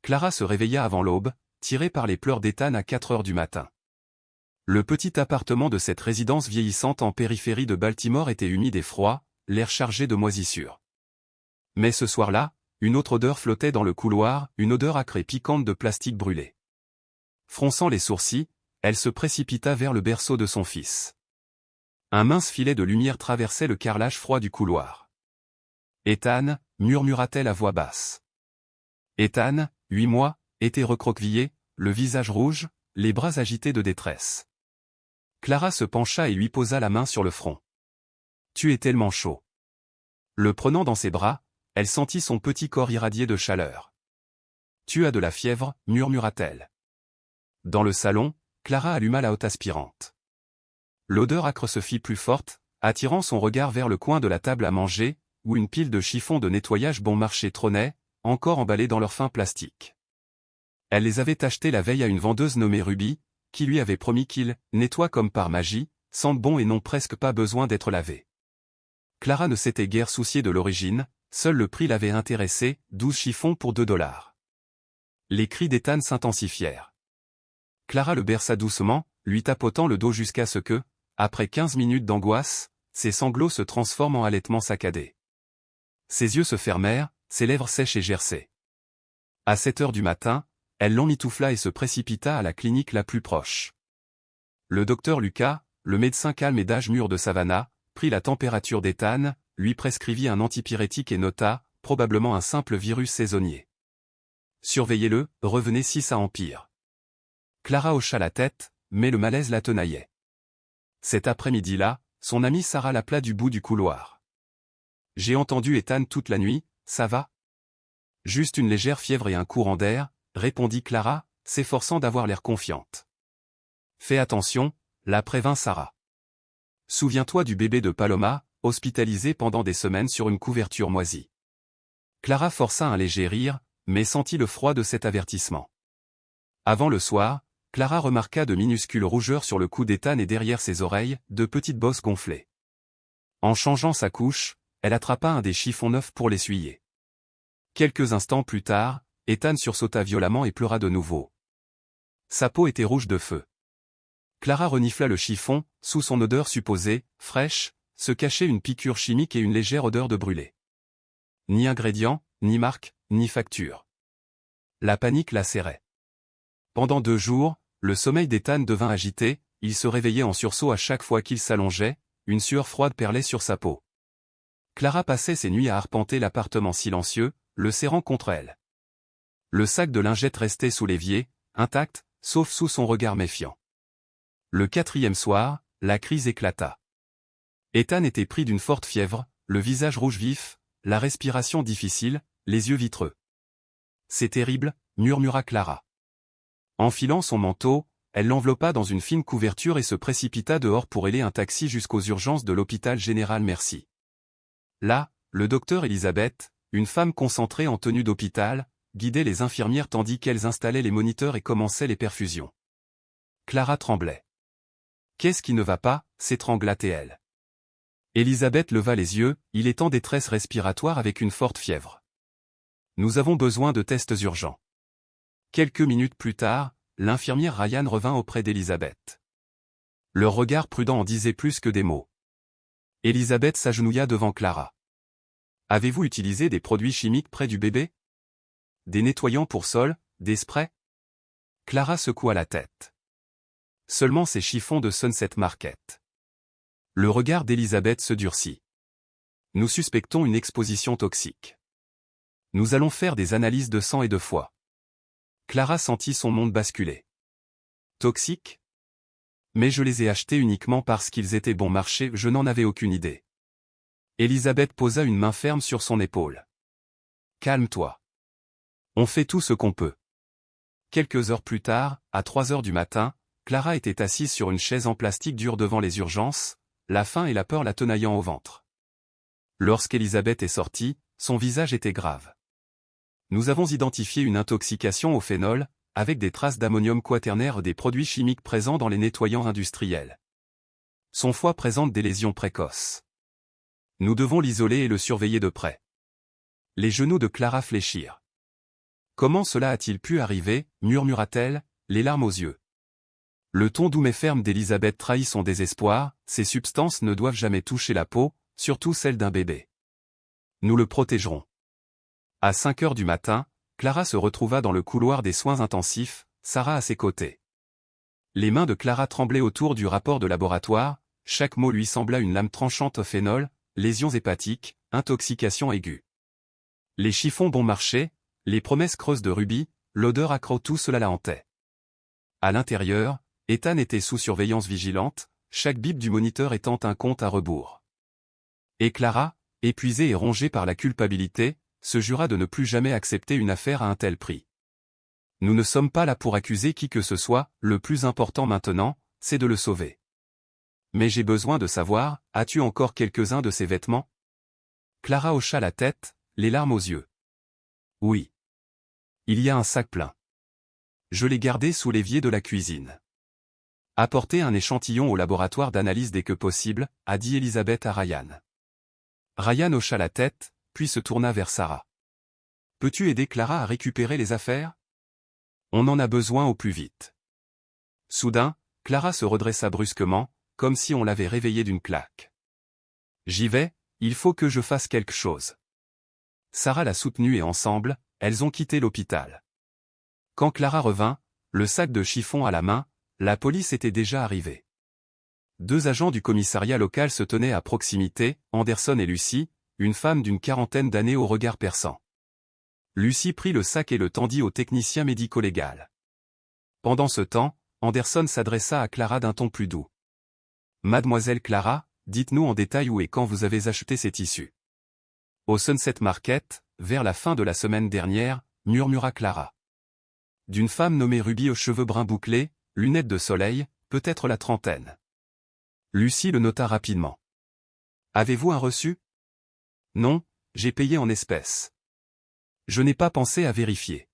Clara se réveilla avant l'aube, tirée par les pleurs d'Ethan à 4 heures du matin. Le petit appartement de cette résidence vieillissante en périphérie de Baltimore était humide et froid, l'air chargé de moisissures. Mais ce soir-là, une autre odeur flottait dans le couloir, une odeur âcre et piquante de plastique brûlé. Fronçant les sourcils, elle se précipita vers le berceau de son fils. Un mince filet de lumière traversait le carrelage froid du couloir. « Ethan » murmura-t-elle à voix basse. Ethan, 8 mois, était recroquevillé, le visage rouge, les bras agités de détresse. Clara se pencha et lui posa la main sur le front. « Tu es tellement chaud. » Le prenant dans ses bras, elle sentit son petit corps irradié de chaleur. « Tu as de la fièvre » murmura-t-elle. Dans le salon, Clara alluma la haute aspirante. L'odeur âcre se fit plus forte, attirant son regard vers le coin de la table à manger, où une pile de chiffons de nettoyage bon marché trônait, encore emballés dans leur fin plastique. Elle les avait achetés la veille à une vendeuse nommée Ruby, qui lui avait promis qu'il nettoie comme par magie, sentent bon et n'ont presque pas besoin d'être lavés. Clara ne s'était guère souciée de l'origine, seul le prix l'avait intéressé, 12 chiffons pour $2. Les cris d'Ethan s'intensifièrent. Clara le berça doucement, lui tapotant le dos jusqu'à ce que, après 15 minutes d'angoisse, ses sanglots se transforment en halètements saccadés. Ses yeux se fermèrent, ses lèvres sèches et gercées. À 7 heures du matin, elle l'emmitoufla et se précipita à la clinique la plus proche. Le docteur Lucas, le médecin calme et d'âge mûr de Savannah, prit la température d'Ethan, lui prescrivit un antipyrétique et nota, probablement un simple virus saisonnier. Surveillez-le, revenez si ça empire. Clara hocha la tête, mais le malaise la tenaillait. Cet après-midi-là, son amie Sarah l'appela du bout du couloir. « J'ai entendu Ethan toute la nuit, ça va ?» « Juste une légère fièvre et un courant d'air », répondit Clara, s'efforçant d'avoir l'air confiante. « Fais attention », la prévint Sarah. « Souviens-toi du bébé de Paloma, hospitalisé pendant des semaines sur une couverture moisie. » Clara força un léger rire, mais sentit le froid de cet avertissement. Avant le soir, Clara remarqua de minuscules rougeurs sur le cou d'Ethan et derrière ses oreilles, de petites bosses gonflées. En changeant sa couche, elle attrapa un des chiffons neufs pour l'essuyer. Quelques instants plus tard, Ethan sursauta violemment et pleura de nouveau. Sa peau était rouge de feu. Clara renifla le chiffon, sous son odeur supposée, fraîche, se cachait une piqûre chimique et une légère odeur de brûlé. Ni ingrédient, ni marque, ni facture. La panique la serrait. Pendant 2 jours, le sommeil d'Ethan devint agité, il se réveillait en sursaut à chaque fois qu'il s'allongeait, une sueur froide perlait sur sa peau. Clara passait ses nuits à arpenter l'appartement silencieux, le serrant contre elle. Le sac de lingettes restait sous l'évier, intact, sauf sous son regard méfiant. Le 4e soir, la crise éclata. Ethan était pris d'une forte fièvre, le visage rouge vif, la respiration difficile, les yeux vitreux. « C'est terrible », murmura Clara. Enfilant son manteau, elle l'enveloppa dans une fine couverture et se précipita dehors pour héler un taxi jusqu'aux urgences de l'hôpital général Mercy. Là, le docteur Elizabeth, une femme concentrée en tenue d'hôpital, guidait les infirmières tandis qu'elles installaient les moniteurs et commençaient les perfusions. Clara tremblait. « Qu'est-ce qui ne va pas ?» s'étrangla-t-elle. Elizabeth leva les yeux, il est en détresse respiratoire avec une forte fièvre. Nous avons besoin de tests urgents. Quelques minutes plus tard, l'infirmière Ryan revint auprès d'Elizabeth. Leur regard prudent en disait plus que des mots. Elizabeth s'agenouilla devant Clara. « Avez-vous utilisé des produits chimiques près du bébé? Des nettoyants pour sol, des sprays ?» Clara secoua la tête. Seulement ces chiffons de Sunset Market. Le regard d'Elizabeth se durcit. « Nous suspectons une exposition toxique. Nous allons faire des analyses de sang et de foie. » Clara sentit son monde basculer. « Toxique? Mais je les ai achetés uniquement parce qu'ils étaient bon marché, je n'en avais aucune idée. » Elizabeth posa une main ferme sur son épaule. « Calme-toi. On fait tout ce qu'on peut. » Quelques heures plus tard, à 3 heures du matin, Clara était assise sur une chaise en plastique dure devant les urgences, la faim et la peur la tenaillant au ventre. Lorsqu'Elizabeth est sortie, son visage était grave. « Nous avons identifié une intoxication au phénol, avec des traces d'ammonium quaternaire des produits chimiques présents dans les nettoyants industriels. Son foie présente des lésions précoces. Nous devons l'isoler et le surveiller de près. » Les genoux de Clara fléchirent. Comment cela a-t-il pu arriver, murmura-t-elle, les larmes aux yeux. Le ton doux mais ferme d'Elisabeth trahit son désespoir, ces substances ne doivent jamais toucher la peau, surtout celle d'un bébé. Nous le protégerons. À 5 heures du matin, Clara se retrouva dans le couloir des soins intensifs, Sarah à ses côtés. Les mains de Clara tremblaient autour du rapport de laboratoire, chaque mot lui sembla une lame tranchante au phénol, lésions hépatiques, intoxication aiguë. Les chiffons bon marché, les promesses creuses de rubis, l'odeur accro, tout cela la hantait. À l'intérieur, Ethan était sous surveillance vigilante, chaque bip du moniteur étant un compte à rebours. Et Clara, épuisée et rongée par la culpabilité, se jura de ne plus jamais accepter une affaire à un tel prix. Nous ne sommes pas là pour accuser qui que ce soit, le plus important maintenant, c'est de le sauver. Mais j'ai besoin de savoir, as-tu encore quelques-uns de ces vêtements? Clara hocha la tête, les larmes aux yeux. Oui. Il y a un sac plein. Je l'ai gardé sous l'évier de la cuisine. Apportez un échantillon au laboratoire d'analyse dès que possible, a dit Elisabeth à Ryan. Ryan hocha la tête, puis se tourna vers Sarah. Peux-tu aider Clara à récupérer les affaires? On en a besoin au plus vite. Soudain, Clara se redressa brusquement, comme si on l'avait réveillée d'une claque. J'y vais, il faut que je fasse quelque chose. Sarah l'a soutenue et ensemble, elles ont quitté l'hôpital. Quand Clara revint, le sac de chiffon à la main, la police était déjà arrivée. 2 agents du commissariat local se tenaient à proximité, Anderson et Lucy, une femme d'une 40aine d'années au regard perçant. Lucy prit le sac et le tendit au technicien médico-légal. Pendant ce temps, Anderson s'adressa à Clara d'un ton plus doux. Mademoiselle Clara, dites-nous en détail où et quand vous avez acheté ces tissus. Au Sunset Market, vers la fin de la semaine dernière, murmura Clara. D'une femme nommée Ruby aux cheveux bruns bouclés, lunettes de soleil, peut-être la trentaine. Lucy le nota rapidement. Avez-vous un reçu? Non, j'ai payé en espèces. Je n'ai pas pensé à vérifier.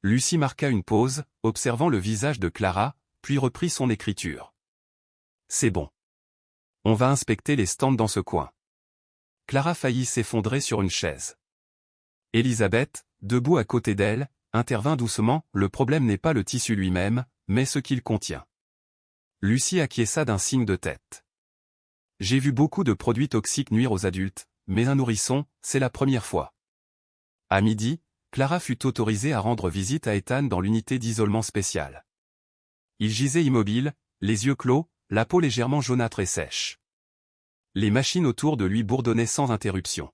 Lucy marqua une pause, observant le visage de Clara, puis reprit son écriture. C'est bon. On va inspecter les stands dans ce coin. Clara faillit s'effondrer sur une chaise. Elisabeth, debout à côté d'elle, intervint doucement, le problème n'est pas le tissu lui-même, mais ce qu'il contient. Lucy acquiesça d'un signe de tête. J'ai vu beaucoup de produits toxiques nuire aux adultes, mais un nourrisson, c'est la première fois. À midi, Clara fut autorisée à rendre visite à Ethan dans l'unité d'isolement spécial. Il gisait immobile, les yeux clos, la peau légèrement jaunâtre et sèche. Les machines autour de lui bourdonnaient sans interruption.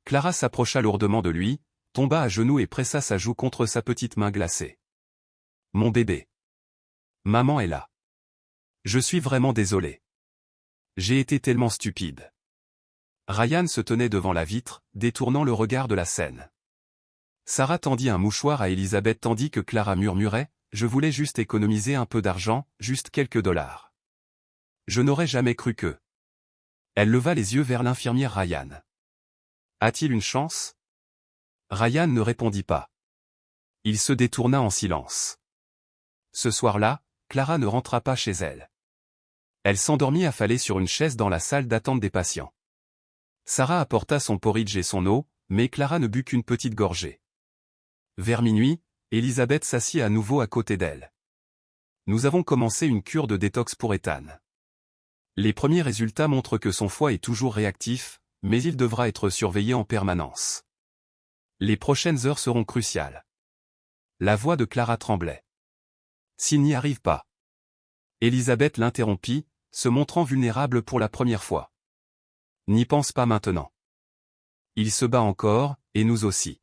Clara s'approcha lourdement de lui, tomba à genoux et pressa sa joue contre sa petite main glacée. Mon bébé. Maman est là. Je suis vraiment désolé. J'ai été tellement stupide. Ryan se tenait devant la vitre, détournant le regard de la scène. Sarah tendit un mouchoir à Elisabeth tandis que Clara murmurait, je voulais juste économiser un peu d'argent, juste quelques dollars. Je n'aurais jamais cru que... Elle leva les yeux vers l'infirmière Ryan. A-t-il une chance? Ryan ne répondit pas. Il se détourna en silence. Ce soir-là, Clara ne rentra pas chez elle. Elle s'endormit affalée sur une chaise dans la salle d'attente des patients. Sarah apporta son porridge et son eau, mais Clara ne but qu'une petite gorgée. Vers minuit, Elisabeth s'assit à nouveau à côté d'elle. Nous avons commencé une cure de détox pour Ethan. Les premiers résultats montrent que son foie est toujours réactif, mais il devra être surveillé en permanence. Les prochaines heures seront cruciales. La voix de Clara tremblait. S'il n'y arrive pas. Elisabeth l'interrompit, se montrant vulnérable pour la première fois. N'y pense pas maintenant. Il se bat encore, et nous aussi.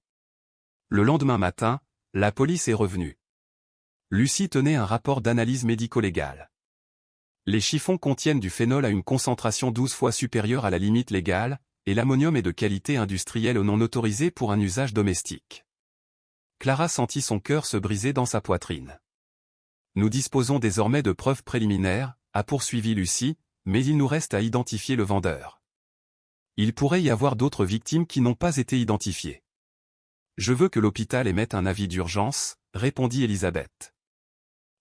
Le lendemain matin, la police est revenue. Lucy tenait un rapport d'analyse médico-légale. Les chiffons contiennent du phénol à une concentration 12 fois supérieure à la limite légale, et l'ammonium est de qualité industrielle ou non autorisée pour un usage domestique. Clara sentit son cœur se briser dans sa poitrine. Nous disposons désormais de preuves préliminaires, a poursuivi Lucy, mais il nous reste à identifier le vendeur. Il pourrait y avoir d'autres victimes qui n'ont pas été identifiées. Je veux que l'hôpital émette un avis d'urgence, répondit Elisabeth.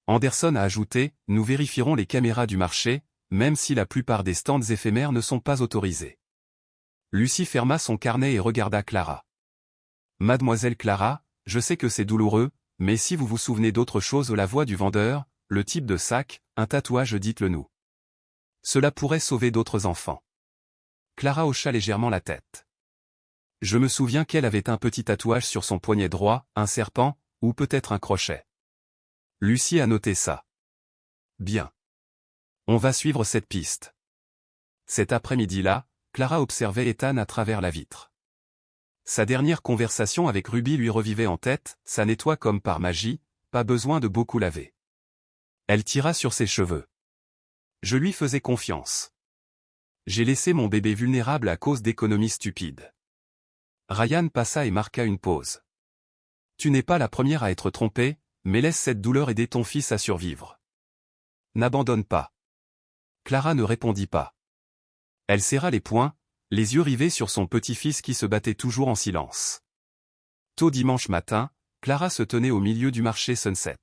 Anderson a ajouté, nous vérifierons les caméras du marché, même si la plupart des stands éphémères ne sont pas autorisés. Lucy ferma son carnet et regarda Clara. Mademoiselle Clara, je sais que c'est douloureux, mais si vous vous souvenez d'autre chose, la voix du vendeur, le type de sac, un tatouage, dites-le nous. Cela pourrait sauver d'autres enfants. Clara hocha légèrement la tête. Je me souviens qu'elle avait un petit tatouage sur son poignet droit, un serpent, ou peut-être un crochet. Lucie a noté ça. Bien. On va suivre cette piste. Cet après-midi-là, Clara observait Ethan à travers la vitre. Sa dernière conversation avec Ruby lui revivait en tête, ça nettoie comme par magie, pas besoin de beaucoup laver. Elle tira sur ses cheveux. Je lui faisais confiance. J'ai laissé mon bébé vulnérable à cause d'économies stupides. Ryan passa et marqua une pause. Tu n'es pas la première à être trompée, mais laisse cette douleur aider ton fils à survivre. N'abandonne pas. Clara ne répondit pas. Elle serra les poings, les yeux rivés sur son petit-fils qui se battait toujours en silence. Tôt dimanche matin, Clara se tenait au milieu du marché Sunset.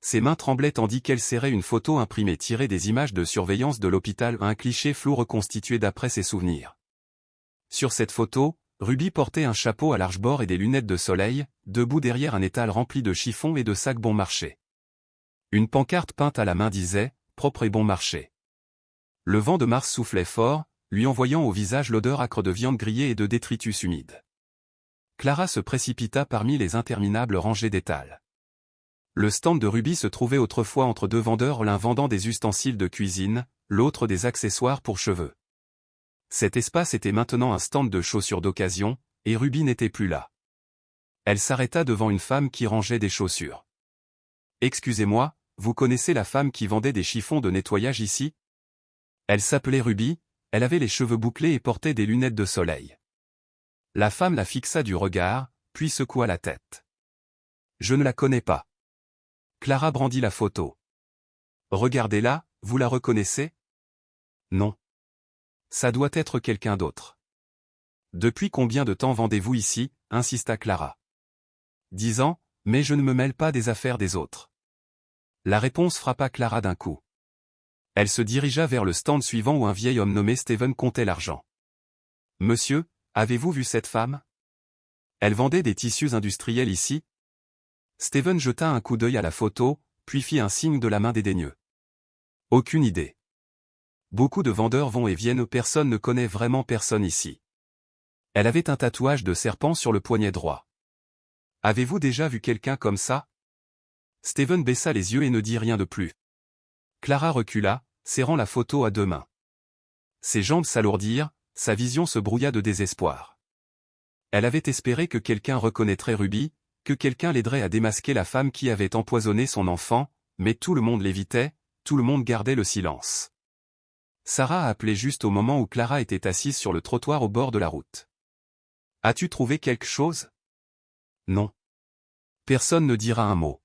Ses mains tremblaient tandis qu'elle serrait une photo imprimée tirée des images de surveillance de l'hôpital, un cliché flou reconstitué d'après ses souvenirs. Sur cette photo, Ruby portait un chapeau à large bord et des lunettes de soleil, debout derrière un étal rempli de chiffons et de sacs bon marché. Une pancarte peinte à la main disait « Propre et bon marché ». Le vent de mars soufflait fort, lui envoyant au visage l'odeur âcre de viande grillée et de détritus humides. Clara se précipita parmi les interminables rangées d'étals. Le stand de Ruby se trouvait autrefois entre deux vendeurs, l'un vendant des ustensiles de cuisine, l'autre des accessoires pour cheveux. Cet espace était maintenant un stand de chaussures d'occasion, et Ruby n'était plus là. Elle s'arrêta devant une femme qui rangeait des chaussures. « Excusez-moi, vous connaissez la femme qui vendait des chiffons de nettoyage ici ?» Elle s'appelait Ruby, elle avait les cheveux bouclés et portait des lunettes de soleil. La femme la fixa du regard, puis secoua la tête. « Je ne la connais pas. » Clara brandit la photo. « Regardez-la, vous la reconnaissez ?» « Non. Ça doit être quelqu'un d'autre. »« Depuis combien de temps vendez-vous ici ?» insista Clara. « 10 ans, mais je ne me mêle pas des affaires des autres. » La réponse frappa Clara d'un coup. Elle se dirigea vers le stand suivant où un vieil homme nommé Steven comptait l'argent. « Monsieur, avez-vous vu cette femme ? Elle vendait des tissus industriels ici ?» Steven jeta un coup d'œil à la photo, puis fit un signe de la main dédaigneux. « Aucune idée. Beaucoup de vendeurs vont et viennent, personne ne connaît vraiment personne ici. » Elle avait un tatouage de serpent sur le poignet droit. « Avez-vous déjà vu quelqu'un comme ça ?» Steven baissa les yeux et ne dit rien de plus. Clara recula, serrant la photo à deux mains. Ses jambes s'alourdirent, sa vision se brouilla de désespoir. Elle avait espéré que quelqu'un reconnaîtrait Ruby, que quelqu'un l'aiderait à démasquer la femme qui avait empoisonné son enfant, mais tout le monde l'évitait, tout le monde gardait le silence. Sarah a appelé juste au moment où Clara était assise sur le trottoir au bord de la route. « As-tu trouvé quelque chose ? » « Non. Personne ne dira un mot.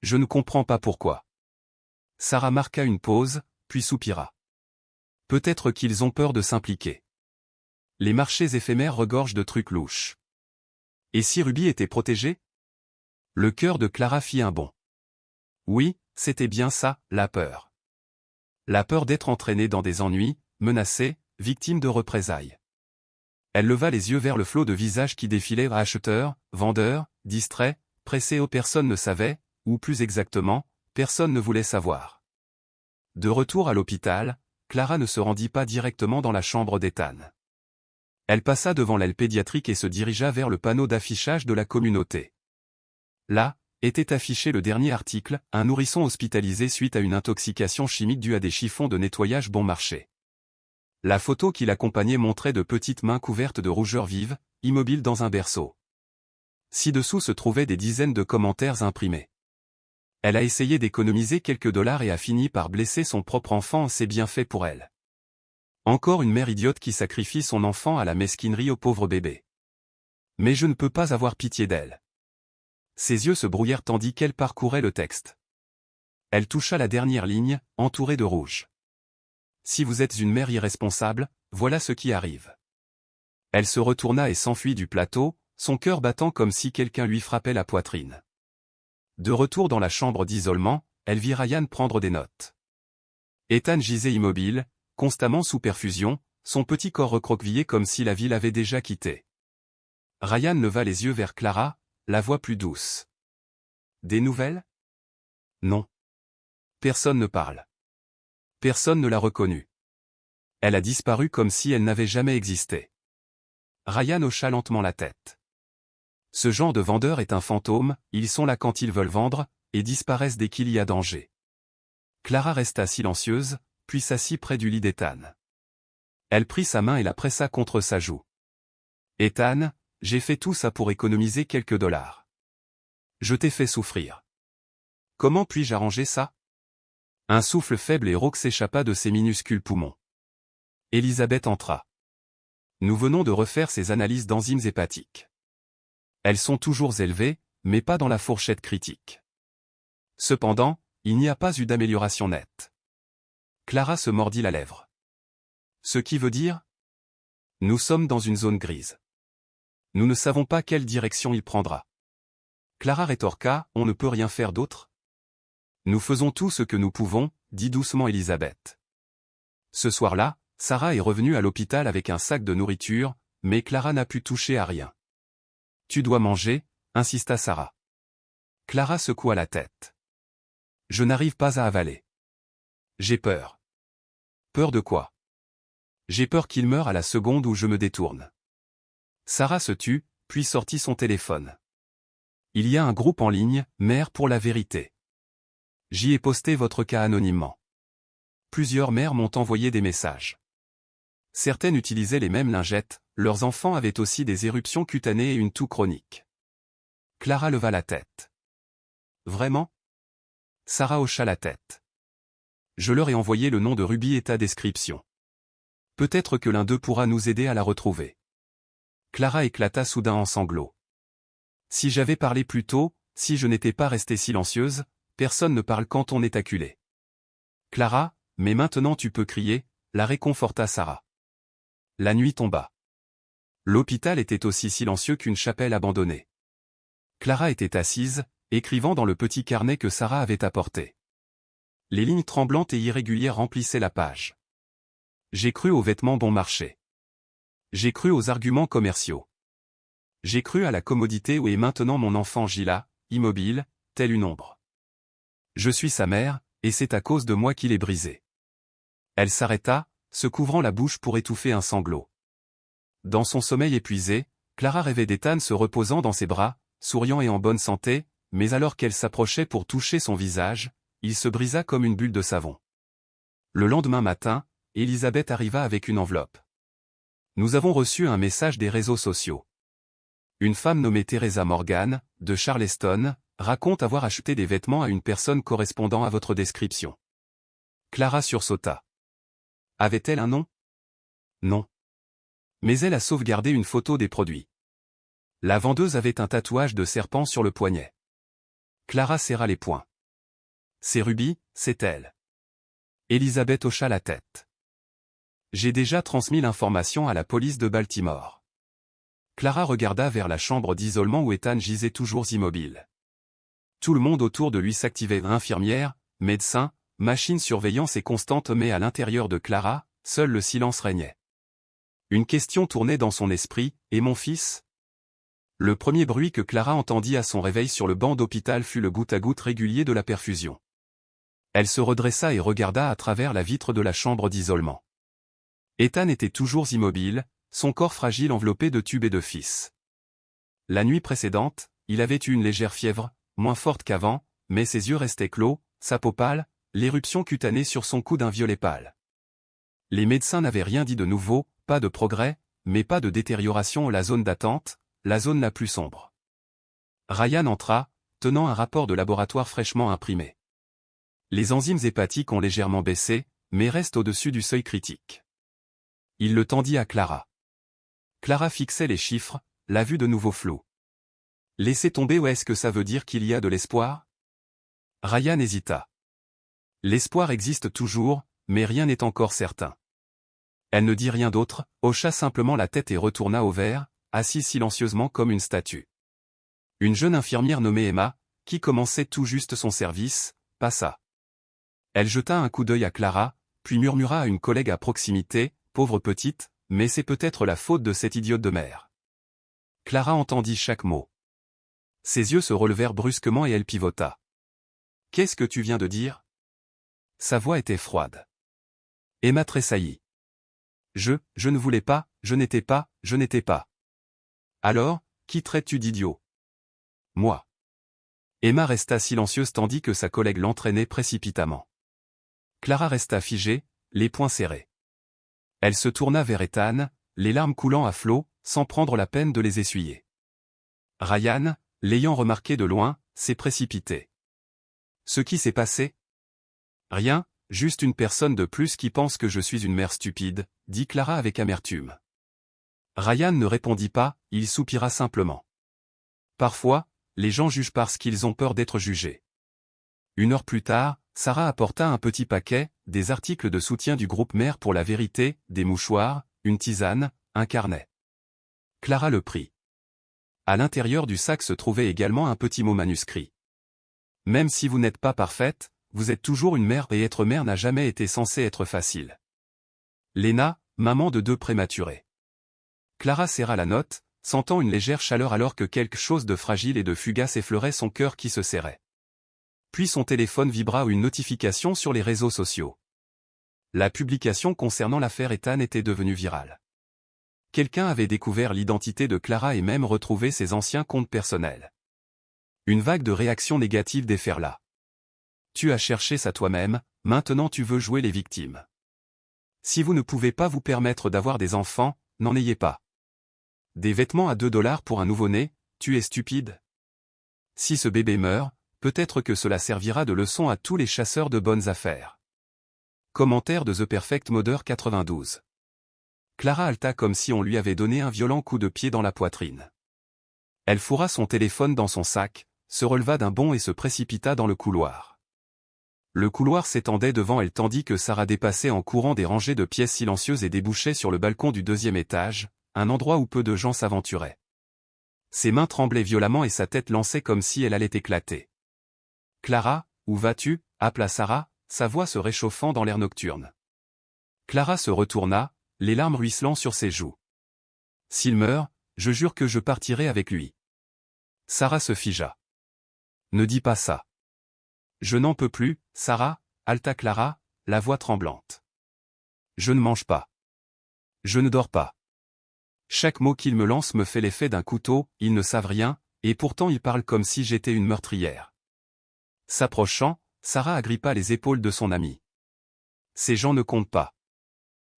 Je ne comprends pas pourquoi. » Sarah marqua une pause, puis soupira. Peut-être qu'ils ont peur de s'impliquer. Les marchés éphémères regorgent de trucs louches. Et si Ruby était protégée ? Le cœur de Clara fit un bond. Oui, c'était bien ça, la peur. La peur d'être entraînée dans des ennuis, menacée, victime de représailles. Elle leva les yeux vers le flot de visages qui défilaient, acheteurs, vendeurs, distraits, pressés où personne ne savait, ou plus exactement, personne ne voulait savoir. De retour à l'hôpital, Clara ne se rendit pas directement dans la chambre d'Ethan. Elle passa devant l'aile pédiatrique et se dirigea vers le panneau d'affichage de la communauté. Là, était affiché le dernier article, un nourrisson hospitalisé suite à une intoxication chimique due à des chiffons de nettoyage bon marché. La photo qui l'accompagnait montrait de petites mains couvertes de rougeur vive, immobiles dans un berceau. Ci-dessous se trouvaient des dizaines de commentaires imprimés. Elle a essayé d'économiser quelques dollars et a fini par blesser son propre enfant, c'est bien fait pour elle. Encore une mère idiote qui sacrifie son enfant à la mesquinerie au pauvre bébé. Mais je ne peux pas avoir pitié d'elle. Ses yeux se brouillèrent tandis qu'elle parcourait le texte. Elle toucha la dernière ligne, entourée de rouge. Si vous êtes une mère irresponsable, voilà ce qui arrive. Elle se retourna et s'enfuit du plateau, son cœur battant comme si quelqu'un lui frappait la poitrine. De retour dans la chambre d'isolement, elle vit Ryan prendre des notes. Ethan gisait immobile, constamment sous perfusion, son petit corps recroquevillé comme si la vie l'avait déjà quitté. Ryan leva les yeux vers Clara, la voix plus douce. Des nouvelles? Non. Personne ne parle. Personne ne l'a reconnue. Elle a disparu comme si elle n'avait jamais existé. Ryan hocha lentement la tête. Ce genre de vendeur est un fantôme, ils sont là quand ils veulent vendre, et disparaissent dès qu'il y a danger. Clara resta silencieuse, puis s'assit près du lit d'Ethan. Elle prit sa main et la pressa contre sa joue. Ethan, j'ai fait tout ça pour économiser quelques dollars. Je t'ai fait souffrir. Comment puis-je arranger ça? Un souffle faible et rauque s'échappa de ses minuscules poumons. Elisabeth entra. Nous venons de refaire ses analyses d'enzymes hépatiques. Elles sont toujours élevées, mais pas dans la fourchette critique. Cependant, il n'y a pas eu d'amélioration nette. Clara se mordit la lèvre. Ce qui veut dire? Nous sommes dans une zone grise. Nous ne savons pas quelle direction il prendra. Clara rétorqua, on ne peut rien faire d'autre? Nous faisons tout ce que nous pouvons, dit doucement Elisabeth. Ce soir-là, Sarah est revenue à l'hôpital avec un sac de nourriture, mais Clara n'a pu toucher à rien. Tu dois manger, insista Sarah. Clara secoua la tête. Je n'arrive pas à avaler. J'ai peur. Peur de quoi? J'ai peur qu'il meure à la seconde où je me détourne. Sarah se tut, puis sortit son téléphone. Il y a un groupe en ligne, Mère pour la vérité. J'y ai posté votre cas anonymement. Plusieurs mères m'ont envoyé des messages. Certaines utilisaient les mêmes lingettes, leurs enfants avaient aussi des éruptions cutanées et une toux chronique. Clara leva la tête. Vraiment? Sarah hocha la tête. Je leur ai envoyé le nom de Ruby et ta description. Peut-être que l'un d'eux pourra nous aider à la retrouver. Clara éclata soudain en sanglots. Si j'avais parlé plus tôt, si je n'étais pas restée silencieuse, personne ne parle quand on est acculé. Clara, mais maintenant tu peux crier, la réconforta Sarah. La nuit tomba. L'hôpital était aussi silencieux qu'une chapelle abandonnée. Clara était assise, écrivant dans le petit carnet que Sarah avait apporté. Les lignes tremblantes et irrégulières remplissaient la page. J'ai cru aux vêtements bon marché. J'ai cru aux arguments commerciaux. J'ai cru à la commodité où est maintenant mon enfant Gila, immobile, telle une ombre. Je suis sa mère, et c'est à cause de moi qu'il est brisé. Elle s'arrêta, se couvrant la bouche pour étouffer un sanglot. Dans son sommeil épuisé, Clara rêvait d'Ethan se reposant dans ses bras, souriant et en bonne santé, mais alors qu'elle s'approchait pour toucher son visage, il se brisa comme une bulle de savon. Le lendemain matin, Elisabeth arriva avec une enveloppe. Nous avons reçu un message des réseaux sociaux. Une femme nommée Teresa Morgan, de Charleston, raconte avoir acheté des vêtements à une personne correspondant à votre description. Clara sursauta. Avait-elle un nom? Non. Mais elle a sauvegardé une photo des produits. La vendeuse avait un tatouage de serpent sur le poignet. Clara serra les poings. C'est Ruby, c'est elle. Elisabeth hocha la tête. J'ai déjà transmis l'information à la police de Baltimore. Clara regarda vers la chambre d'isolement où Ethan gisait toujours immobile. Tout le monde autour de lui s'activait, infirmière, médecin, machine surveillance et constante, mais à l'intérieur de Clara, seul le silence régnait. Une question tournait dans son esprit, et mon fils? Le premier bruit que Clara entendit à son réveil sur le banc d'hôpital fut le goutte-à-goutte régulier de la perfusion. Elle se redressa et regarda à travers la vitre de la chambre d'isolement. Ethan était toujours immobile, son corps fragile enveloppé de tubes et de fils. La nuit précédente, il avait eu une légère fièvre, moins forte qu'avant, mais ses yeux restaient clos, sa peau pâle, l'éruption cutanée sur son cou d'un violet pâle. Les médecins n'avaient rien dit de nouveau, pas de progrès, mais pas de détérioration. La zone d'attente, la zone la plus sombre. Ryan entra, tenant un rapport de laboratoire fraîchement imprimé. Les enzymes hépatiques ont légèrement baissé, mais restent au-dessus du seuil critique. Il le tendit à Clara. Clara fixait les chiffres, la vue de nouveau floue. Laissez tomber, ou est-ce que ça veut dire qu'il y a de l'espoir? Ryan hésita. L'espoir existe toujours, mais rien n'est encore certain. Elle ne dit rien d'autre, hocha simplement la tête et retourna au verre, assise silencieusement comme une statue. Une jeune infirmière nommée Emma, qui commençait tout juste son service, passa. Elle jeta un coup d'œil à Clara, puis murmura à une collègue à proximité, « Pauvre petite, mais c'est peut-être la faute de cette idiote de mère. » Clara entendit chaque mot. Ses yeux se relevèrent brusquement et elle pivota. « Qu'est-ce que tu viens de dire ?» Sa voix était froide. Emma tressaillit. « Je ne voulais pas, je n'étais pas. » « Alors, qui traites-tu d'idiot ?»« Moi. » Emma resta silencieuse tandis que sa collègue l'entraînait précipitamment. Clara resta figée, les poings serrés. Elle se tourna vers Ethan, les larmes coulant à flots, sans prendre la peine de les essuyer. Ryan, l'ayant remarqué de loin, s'est précipité. « Ce qui s'est passé ? » « Rien, juste une personne de plus qui pense que je suis une mère stupide, » dit Clara avec amertume. Ryan ne répondit pas, il soupira simplement. Parfois, les gens jugent parce qu'ils ont peur d'être jugés. 1 heure plus tard, Sarah apporta un petit paquet, des articles de soutien du groupe Mère pour la vérité, des mouchoirs, une tisane, un carnet. Clara le prit. À l'intérieur du sac se trouvait également un petit mot manuscrit. « Même si vous n'êtes pas parfaite, vous êtes toujours une mère et être mère n'a jamais été censé être facile. Lena, maman de 2 prématurés. » Clara serra la note, sentant une légère chaleur alors que quelque chose de fragile et de fugace effleurait son cœur qui se serrait. Puis son téléphone vibra une notification sur les réseaux sociaux. La publication concernant l'affaire Ethan était devenue virale. Quelqu'un avait découvert l'identité de Clara et même retrouvé ses anciens comptes personnels. Une vague de réactions négatives déferla. « Tu as cherché ça toi-même, maintenant tu veux jouer les victimes. Si vous ne pouvez pas vous permettre d'avoir des enfants, n'en ayez pas. Des vêtements à $2 pour un nouveau-né, tu es stupide. Si ce bébé meurt, peut-être que cela servira de leçon à tous les chasseurs de bonnes affaires. » Commentaire de The Perfect Mother 92. Clara halta comme si on lui avait donné un violent coup de pied dans la poitrine. Elle fourra son téléphone dans son sac, se releva d'un bond et se précipita dans le couloir. Le couloir s'étendait devant elle tandis que Sarah dépassait en courant des rangées de pièces silencieuses et débouchait sur le balcon du 2e étage, un endroit où peu de gens s'aventuraient. Ses mains tremblaient violemment et sa tête lançait comme si elle allait éclater. « Clara, où vas-tu » appela Sarah, sa voix se réchauffant dans l'air nocturne. Clara se retourna, les larmes ruisselant sur ses joues. « S'il meurt, je jure que je partirai avec lui. » Sarah se figea. « Ne dis pas ça. »« Je n'en peux plus, Sarah, » haleta Clara, la voix tremblante. « Je ne mange pas. Je ne dors pas. Chaque mot qu'ils me lancent me fait l'effet d'un couteau, ils ne savent rien, et pourtant ils parlent comme si j'étais une meurtrière. » S'approchant, Sarah agrippa les épaules de son amie. « Ces gens ne comptent pas.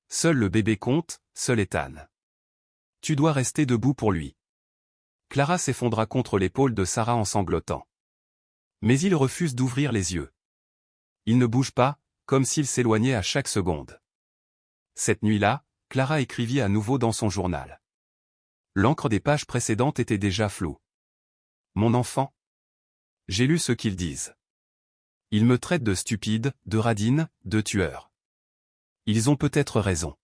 Seul le bébé compte, seul Ethan. Tu dois rester debout pour lui. » Clara s'effondra contre l'épaule de Sarah en sanglotant. Mais il refuse d'ouvrir les yeux. Il ne bouge pas, comme s'il s'éloignait à chaque seconde. Cette nuit-là, Clara écrivit à nouveau dans son journal. L'encre des pages précédentes était déjà floue. « Mon enfant. J'ai lu ce qu'ils disent. Ils me traitent de stupide, de radine, de tueur. Ils ont peut-être raison.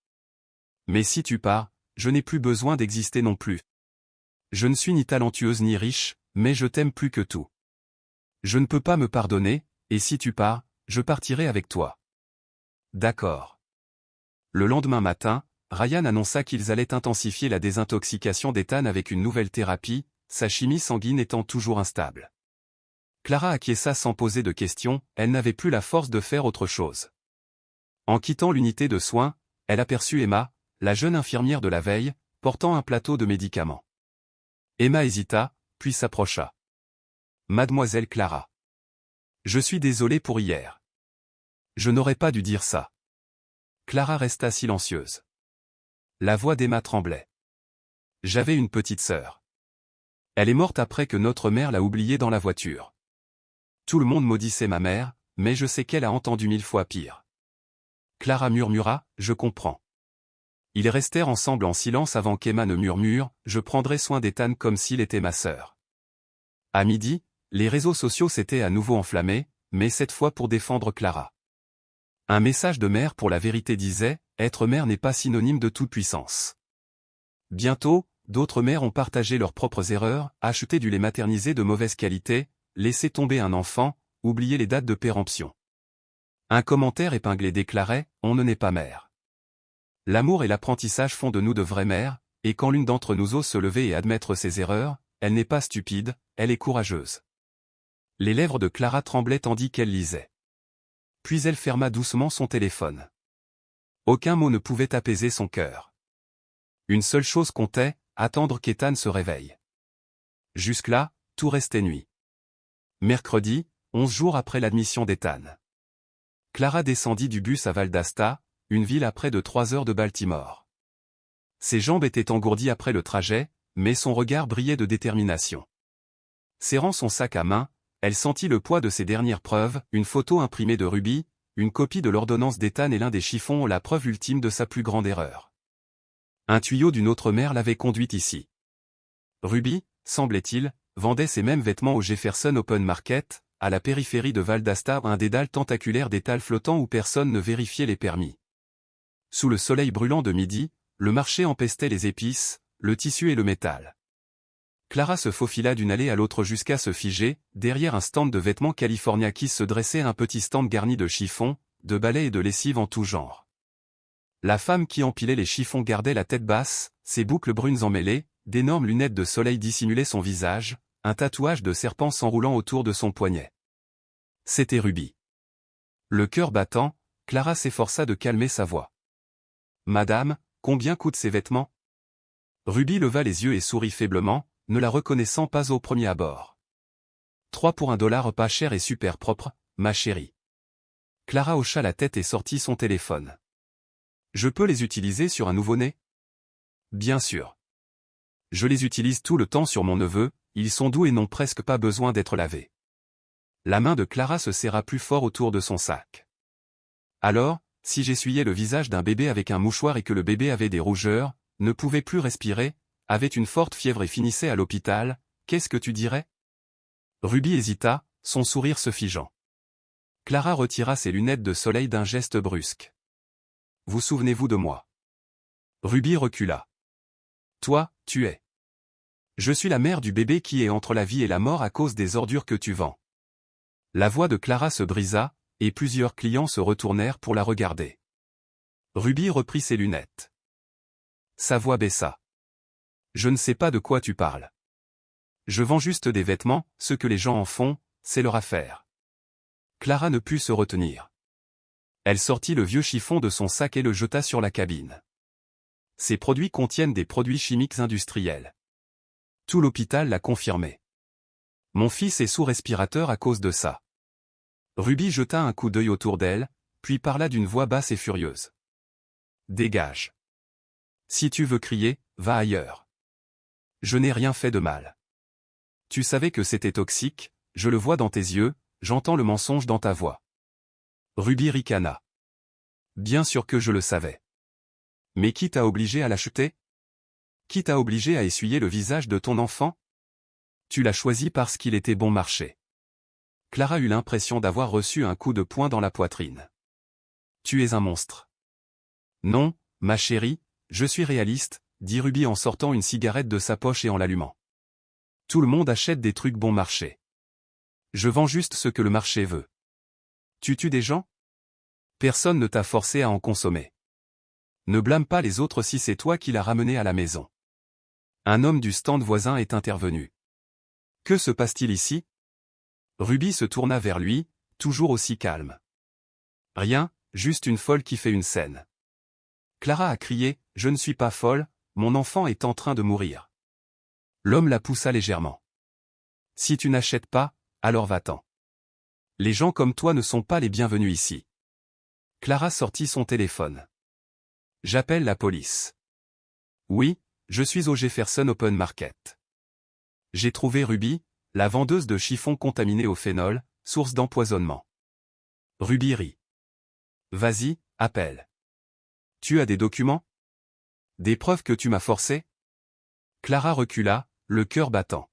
Mais si tu pars, je n'ai plus besoin d'exister non plus. Je ne suis ni talentueuse ni riche, mais je t'aime plus que tout. Je ne peux pas me pardonner, et si tu pars, je partirai avec toi. » D'accord. Le lendemain matin, Ryan annonça qu'ils allaient intensifier la désintoxication d'Ethan avec une nouvelle thérapie, sa chimie sanguine étant toujours instable. Clara acquiesça sans poser de questions, elle n'avait plus la force de faire autre chose. En quittant l'unité de soins, elle aperçut Emma, la jeune infirmière de la veille, portant un plateau de médicaments. Emma hésita, puis s'approcha. « Mademoiselle Clara. Je suis désolée pour hier. Je n'aurais pas dû dire ça. » Clara resta silencieuse. La voix d'Emma tremblait. « J'avais une petite sœur. Elle est morte après que notre mère l'a oubliée dans la voiture. Tout le monde maudissait ma mère, mais je sais qu'elle a entendu 1000 fois pire. » Clara murmura, « Je comprends. » Ils restèrent ensemble en silence avant qu'Emma ne murmure, « Je prendrai soin d'Ethan comme s'il était ma sœur. » À midi, les réseaux sociaux s'étaient à nouveau enflammés, mais cette fois pour défendre Clara. Un message de mère pour la vérité disait, « Être mère n'est pas synonyme de toute puissance. » Bientôt, d'autres mères ont partagé leurs propres erreurs, acheté du lait maternisé de mauvaise qualité, laissé tomber un enfant, oublié les dates de péremption. Un commentaire épinglé déclarait, « On ne naît pas mère. L'amour et l'apprentissage font de nous de vraies mères, et quand l'une d'entre nous ose se lever et admettre ses erreurs, elle n'est pas stupide, elle est courageuse. Les lèvres de Clara tremblaient tandis qu'elle lisait. Puis elle ferma doucement son téléphone. Aucun mot ne pouvait apaiser son cœur. Une seule chose comptait, attendre qu'Ethan se réveille. Jusque-là, tout restait nuit. Mercredi, 11 jours après l'admission d'Ethan. Clara descendit du bus à Valdosta, une ville à près de 3 heures de Baltimore. Ses jambes étaient engourdies après le trajet, mais son regard brillait de détermination. Serrant son sac à main, elle sentit le poids de ses dernières preuves, une photo imprimée de Ruby, une copie de l'ordonnance d'Ethan et l'un des chiffons, la preuve ultime de sa plus grande erreur. Un tuyau d'une autre mère l'avait conduite ici. Ruby, semblait-il, vendait ces mêmes vêtements au Jefferson Open Market, à la périphérie de Valdosta, un dédale tentaculaire d'étal flottant où personne ne vérifiait les permis. Sous le soleil brûlant de midi, le marché empestait les épices, le tissu et le métal. Clara se faufila d'une allée à l'autre jusqu'à se figer, derrière un stand de vêtements California qui se dressait un petit stand garni de chiffons, de balais et de lessives en tout genre. La femme qui empilait les chiffons gardait la tête basse, ses boucles brunes emmêlées, d'énormes lunettes de soleil dissimulaient son visage, un tatouage de serpent s'enroulant autour de son poignet. C'était Ruby. Le cœur battant, Clara s'efforça de calmer sa voix. « Madame, combien coûtent ces vêtements ?» Ruby leva les yeux et sourit faiblement, ne la reconnaissant pas au premier abord. « 3 pour $1 pas cher et super propre, ma chérie. » Clara hocha la tête et sortit son téléphone. « Je peux les utiliser sur un nouveau-né ?»« Bien sûr. Je les utilise tout le temps sur mon neveu, ils sont doux et n'ont presque pas besoin d'être lavés. » La main de Clara se serra plus fort autour de son sac. « Alors, si j'essuyais le visage d'un bébé avec un mouchoir et que le bébé avait des rougeurs, ne pouvait plus respirer, avait une forte fièvre et finissait à l'hôpital, qu'est-ce que tu dirais ?» Ruby hésita, son sourire se figeant. Clara retira ses lunettes de soleil d'un geste brusque. « Vous souvenez-vous de moi ?» Ruby recula. « Toi, tu es. Je suis la mère du bébé qui est entre la vie et la mort à cause des ordures que tu vends. » La voix de Clara se brisa, et plusieurs clients se retournèrent pour la regarder. Ruby reprit ses lunettes. Sa voix baissa. « Je ne sais pas de quoi tu parles. Je vends juste des vêtements, ce que les gens en font, c'est leur affaire. » Clara ne put se retenir. Elle sortit le vieux chiffon de son sac et le jeta sur la cabine. Ces produits contiennent des produits chimiques industriels. Tout l'hôpital l'a confirmé. Mon fils est sous respirateur à cause de ça. Ruby jeta un coup d'œil autour d'elle, puis parla d'une voix basse et furieuse. Dégage. Si tu veux crier, va ailleurs. Je n'ai rien fait de mal. Tu savais que c'était toxique, je le vois dans tes yeux, j'entends le mensonge dans ta voix. Ruby ricana. Bien sûr que je le savais. Mais qui t'a obligé à l'acheter? Qui t'a obligé à essuyer le visage de ton enfant? Tu l'as choisi parce qu'il était bon marché. Clara eut l'impression d'avoir reçu un coup de poing dans la poitrine. Tu es un monstre. Non, ma chérie, je suis réaliste, dit Ruby en sortant une cigarette de sa poche et en l'allumant. Tout le monde achète des trucs bon marché. Je vends juste ce que le marché veut. Tu tues des gens? Personne ne t'a forcé à en consommer. Ne blâme pas les autres si c'est toi qui l'as ramené à la maison. Un homme du stand voisin est intervenu. Que se passe-t-il ici? Ruby se tourna vers lui, toujours aussi calme. Rien, juste une folle qui fait une scène. Clara a crié, je ne suis pas folle, mon enfant est en train de mourir. L'homme la poussa légèrement. Si tu n'achètes pas, alors va-t'en. Les gens comme toi ne sont pas les bienvenus ici. Clara sortit son téléphone. J'appelle la police. Oui, je suis au Jefferson Open Market. J'ai trouvé Ruby, la vendeuse de chiffons contaminée au phénol, source d'empoisonnement. Ruby rit. Vas-y, appelle. Tu as des documents? Des preuves que tu m'as forcé? Clara recula, le cœur battant.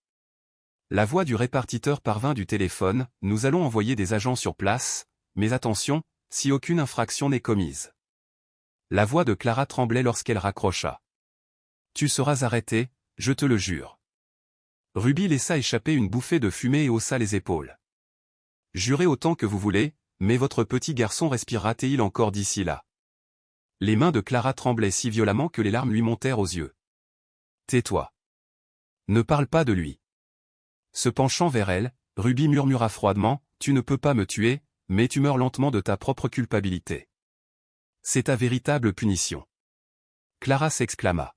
La voix du répartiteur parvint du téléphone, nous allons envoyer des agents sur place, mais attention, si aucune infraction n'est commise. La voix de Clara tremblait lorsqu'elle raccrocha. Tu seras arrêté, je te le jure. Ruby laissa échapper une bouffée de fumée et haussa les épaules. Jurez autant que vous voulez, mais votre petit garçon respirera-t-il encore d'ici là? Les mains de Clara tremblaient si violemment que les larmes lui montèrent aux yeux. Tais-toi. Ne parle pas de lui. Se penchant vers elle, Ruby murmura froidement, « Tu ne peux pas me tuer, mais tu meurs lentement de ta propre culpabilité. C'est ta véritable punition. » Clara s'exclama.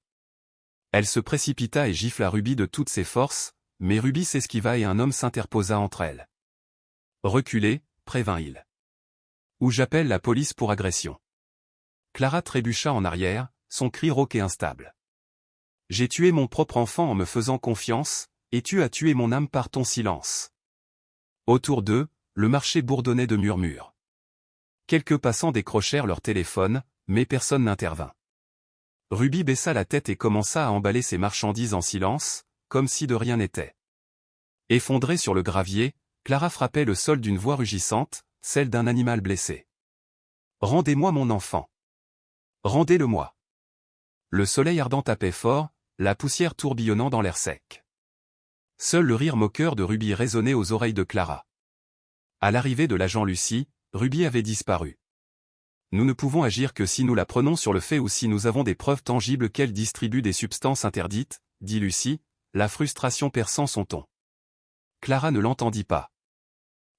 Elle se précipita et gifla Ruby de toutes ses forces, mais Ruby s'esquiva et un homme s'interposa entre elles. « Reculez, prévint-il. Ou j'appelle la police pour agression. » Clara trébucha en arrière, son cri rauque et instable. « J'ai tué mon propre enfant en me faisant confiance, et tu as tué mon âme par ton silence. » Autour d'eux, le marché bourdonnait de murmures. Quelques passants décrochèrent leur téléphone, mais personne n'intervint. Ruby baissa la tête et commença à emballer ses marchandises en silence, comme si de rien n'était. Effondrée sur le gravier, Clara frappait le sol d'une voix rugissante, celle d'un animal blessé. « Rendez-moi mon enfant. Rendez-le-moi. » Le soleil ardent tapait fort, la poussière tourbillonnant dans l'air sec. Seul le rire moqueur de Ruby résonnait aux oreilles de Clara. À l'arrivée de l'agent Lucie, Ruby avait disparu. « Nous ne pouvons agir que si nous la prenons sur le fait ou si nous avons des preuves tangibles qu'elle distribue des substances interdites, » dit Lucie, la frustration perçant son ton. Clara ne l'entendit pas.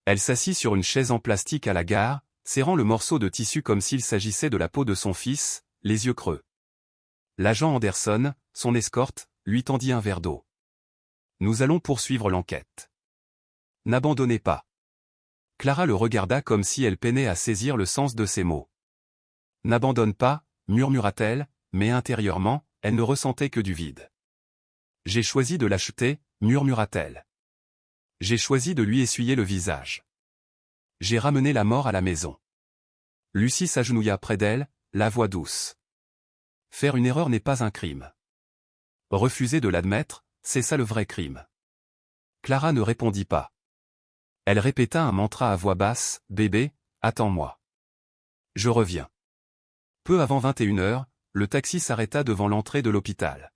Elle s'assit sur une chaise en plastique à la gare, serrant le morceau de tissu comme s'il s'agissait de la peau de son fils, les yeux creux. L'agent Anderson, son escorte, lui tendit un verre d'eau. « Nous allons poursuivre l'enquête. N'abandonnez pas. » Clara le regarda comme si elle peinait à saisir le sens de ses mots. « N'abandonne pas, » murmura-t-elle, mais intérieurement, elle ne ressentait que du vide. « J'ai choisi de l'acheter, » murmura-t-elle. « J'ai choisi de lui essuyer le visage. J'ai ramené la mort à la maison. » Lucie s'agenouilla près d'elle, la voix douce. « Faire une erreur n'est pas un crime. Refuser de l'admettre, c'est ça le vrai crime. » Clara ne répondit pas. Elle répéta un mantra à voix basse, « Bébé, attends-moi. Je reviens. » Peu avant 21h, le taxi s'arrêta devant l'entrée de l'hôpital.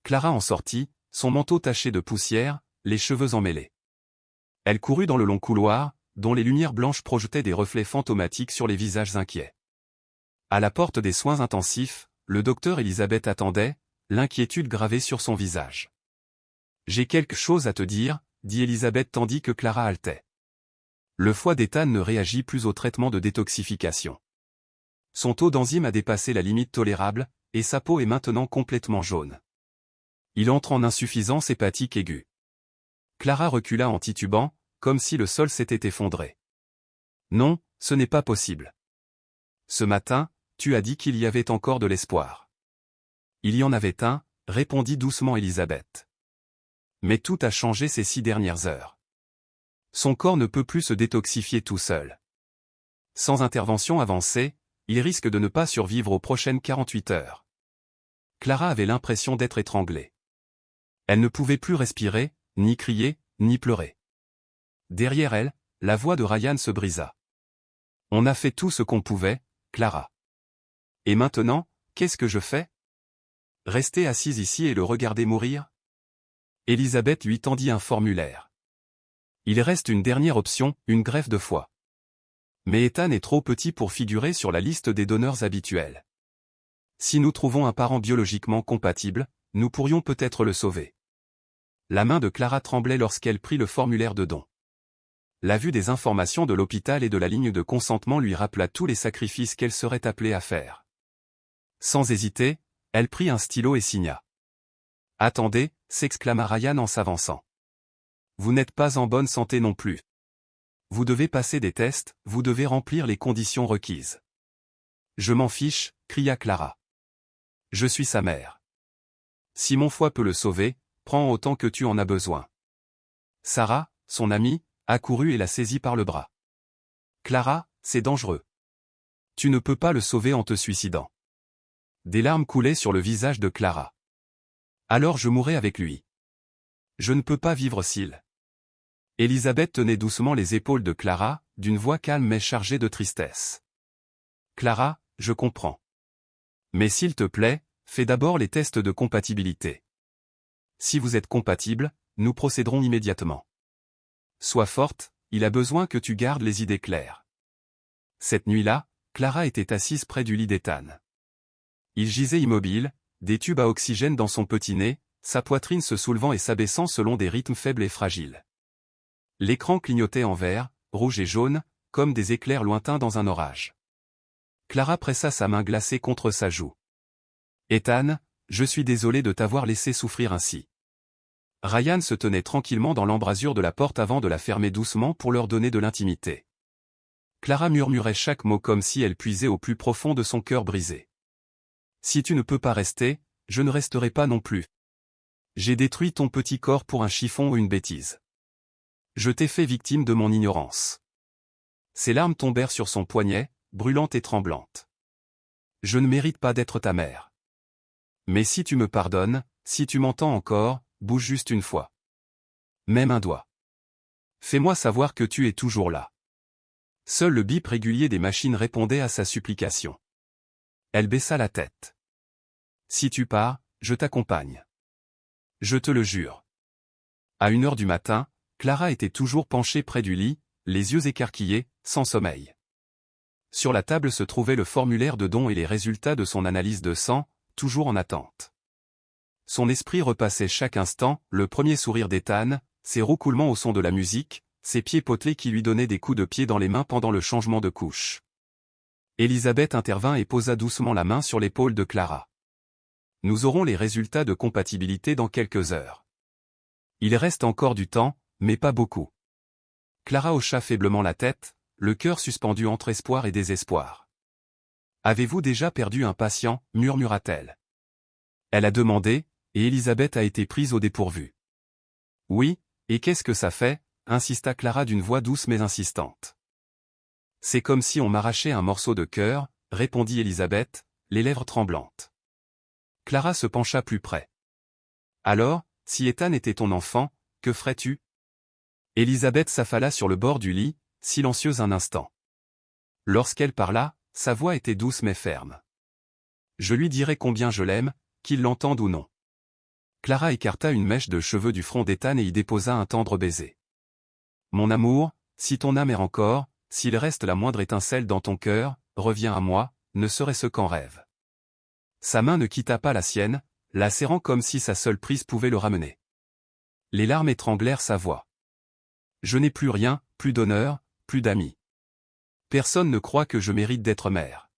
Clara en sortit, son manteau taché de poussière, les cheveux emmêlés. Elle courut dans le long couloir, dont les lumières blanches projetaient des reflets fantomatiques sur les visages inquiets. À la porte des soins intensifs, le docteur Elisabeth attendait, l'inquiétude gravée sur son visage. « J'ai quelque chose à te dire, » dit Elisabeth tandis que Clara haletait. Le foie d'Ethan ne réagit plus au traitement de détoxification. Son taux d'enzyme a dépassé la limite tolérable, et sa peau est maintenant complètement jaune. Il entre en insuffisance hépatique aiguë. Clara recula en titubant, comme si le sol s'était effondré. « Non, ce n'est pas possible. Ce matin, tu as dit qu'il y avait encore de l'espoir. » « Il y en avait un, » répondit doucement Elisabeth. « Mais tout a changé ces 6 dernières heures. Son corps ne peut plus se détoxifier tout seul. Sans intervention avancée, il risque de ne pas survivre aux prochaines 48 heures. » Clara avait l'impression d'être étranglée. Elle ne pouvait plus respirer, ni crier, ni pleurer. Derrière elle, la voix de Ryan se brisa. « On a fait tout ce qu'on pouvait, Clara. Et maintenant, qu'est-ce que je fais ? Rester assise ici et le regarder mourir ?» Elisabeth lui tendit un formulaire. « Il reste une dernière option, une greffe de foie. Mais Ethan est trop petit pour figurer sur la liste des donneurs habituels. Si nous trouvons un parent biologiquement compatible, nous pourrions peut-être le sauver. » La main de Clara tremblait lorsqu'elle prit le formulaire de don. La vue des informations de l'hôpital et de la ligne de consentement lui rappela tous les sacrifices qu'elle serait appelée à faire. Sans hésiter, elle prit un stylo et signa. « Attendez » s'exclama Ryan en s'avançant. « Vous n'êtes pas en bonne santé non plus. Vous devez passer des tests, vous devez remplir les conditions requises. »« Je m'en fiche » cria Clara. « Je suis sa mère. Si mon foie peut le sauver, prends autant que tu en as besoin. » Sarah, son amie, accourut et la saisit par le bras. « Clara, c'est dangereux. Tu ne peux pas le sauver en te suicidant. » Des larmes coulaient sur le visage de Clara. « Alors je mourrai avec lui. Je ne peux pas vivre s'il... » Elisabeth tenait doucement les épaules de Clara, d'une voix calme mais chargée de tristesse. « Clara, je comprends. Mais s'il te plaît, fais d'abord les tests de compatibilité. Si vous êtes compatible, nous procéderons immédiatement. Sois forte, il a besoin que tu gardes les idées claires. » Cette nuit-là, Clara était assise près du lit d'Ethan. Il gisait immobile, des tubes à oxygène dans son petit nez, sa poitrine se soulevant et s'abaissant selon des rythmes faibles et fragiles. L'écran clignotait en vert, rouge et jaune, comme des éclairs lointains dans un orage. Clara pressa sa main glacée contre sa joue. « Ethan, je suis désolé de t'avoir laissé souffrir ainsi. » Ryan se tenait tranquillement dans l'embrasure de la porte avant de la fermer doucement pour leur donner de l'intimité. Clara murmurait chaque mot comme si elle puisait au plus profond de son cœur brisé. « Si tu ne peux pas rester, je ne resterai pas non plus. J'ai détruit ton petit corps pour un chiffon ou une bêtise. Je t'ai fait victime de mon ignorance. » Ses larmes tombèrent sur son poignet, brûlantes et tremblantes. « Je ne mérite pas d'être ta mère. Mais si tu me pardonnes, si tu m'entends encore, bouge juste une fois. Même un doigt. Fais-moi savoir que tu es toujours là. » Seul le bip régulier des machines répondait à sa supplication. Elle baissa la tête. « Si tu pars, je t'accompagne. Je te le jure. » À 1 heure du matin, Clara était toujours penchée près du lit, les yeux écarquillés, sans sommeil. Sur la table se trouvait le formulaire de don et les résultats de son analyse de sang, toujours en attente. Son esprit repassait chaque instant, le premier sourire d'Ethan, ses roucoulements au son de la musique, ses pieds potelés qui lui donnaient des coups de pied dans les mains pendant le changement de couche. Elisabeth intervint et posa doucement la main sur l'épaule de Clara. « Nous aurons les résultats de compatibilité dans quelques heures. Il reste encore du temps, mais pas beaucoup. » Clara hocha faiblement la tête, le cœur suspendu entre espoir et désespoir. « Avez-vous déjà perdu un patient ?» murmura-t-elle. Elle a demandé, et Elisabeth a été prise au dépourvu. « Oui, et qu'est-ce que ça fait ?» insista Clara d'une voix douce mais insistante. « C'est comme si on m'arrachait un morceau de cœur, » répondit Elisabeth, les lèvres tremblantes. Clara se pencha plus près. « Alors, si Ethan était ton enfant, que ferais-tu » Elisabeth s'affala sur le bord du lit, silencieuse un instant. Lorsqu'elle parla, sa voix était douce mais ferme. « Je lui dirai combien je l'aime, qu'il l'entende ou non. » Clara écarta une mèche de cheveux du front d'Ethan et y déposa un tendre baiser. « Mon amour, si ton âme erre encore, s'il reste la moindre étincelle dans ton cœur, reviens à moi, ne serait-ce qu'en rêve. » Sa main ne quitta pas la sienne, la serrant comme si sa seule prise pouvait le ramener. Les larmes étranglèrent sa voix. « Je n'ai plus rien, plus d'honneur, plus d'amis. Personne ne croit que je mérite d'être mère.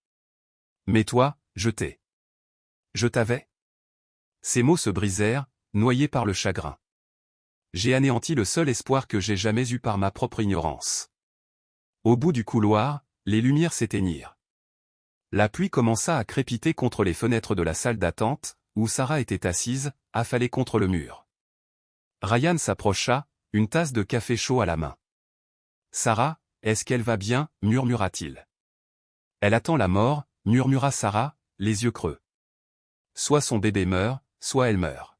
Mais toi, je t'ai. Je t'avais. » Ses mots se brisèrent, noyés par le chagrin. J'ai anéanti le seul espoir que j'ai jamais eu par ma propre ignorance. Au bout du couloir, les lumières s'éteignirent. La pluie commença à crépiter contre les fenêtres de la salle d'attente, où Sarah était assise, affalée contre le mur. Ryan s'approcha, une tasse de café chaud à la main. « Sarah, est-ce qu'elle va bien » murmura-t-il. « Elle attend la mort » murmura Sarah, les yeux creux. « Soit son bébé meurt, soit elle meurt. »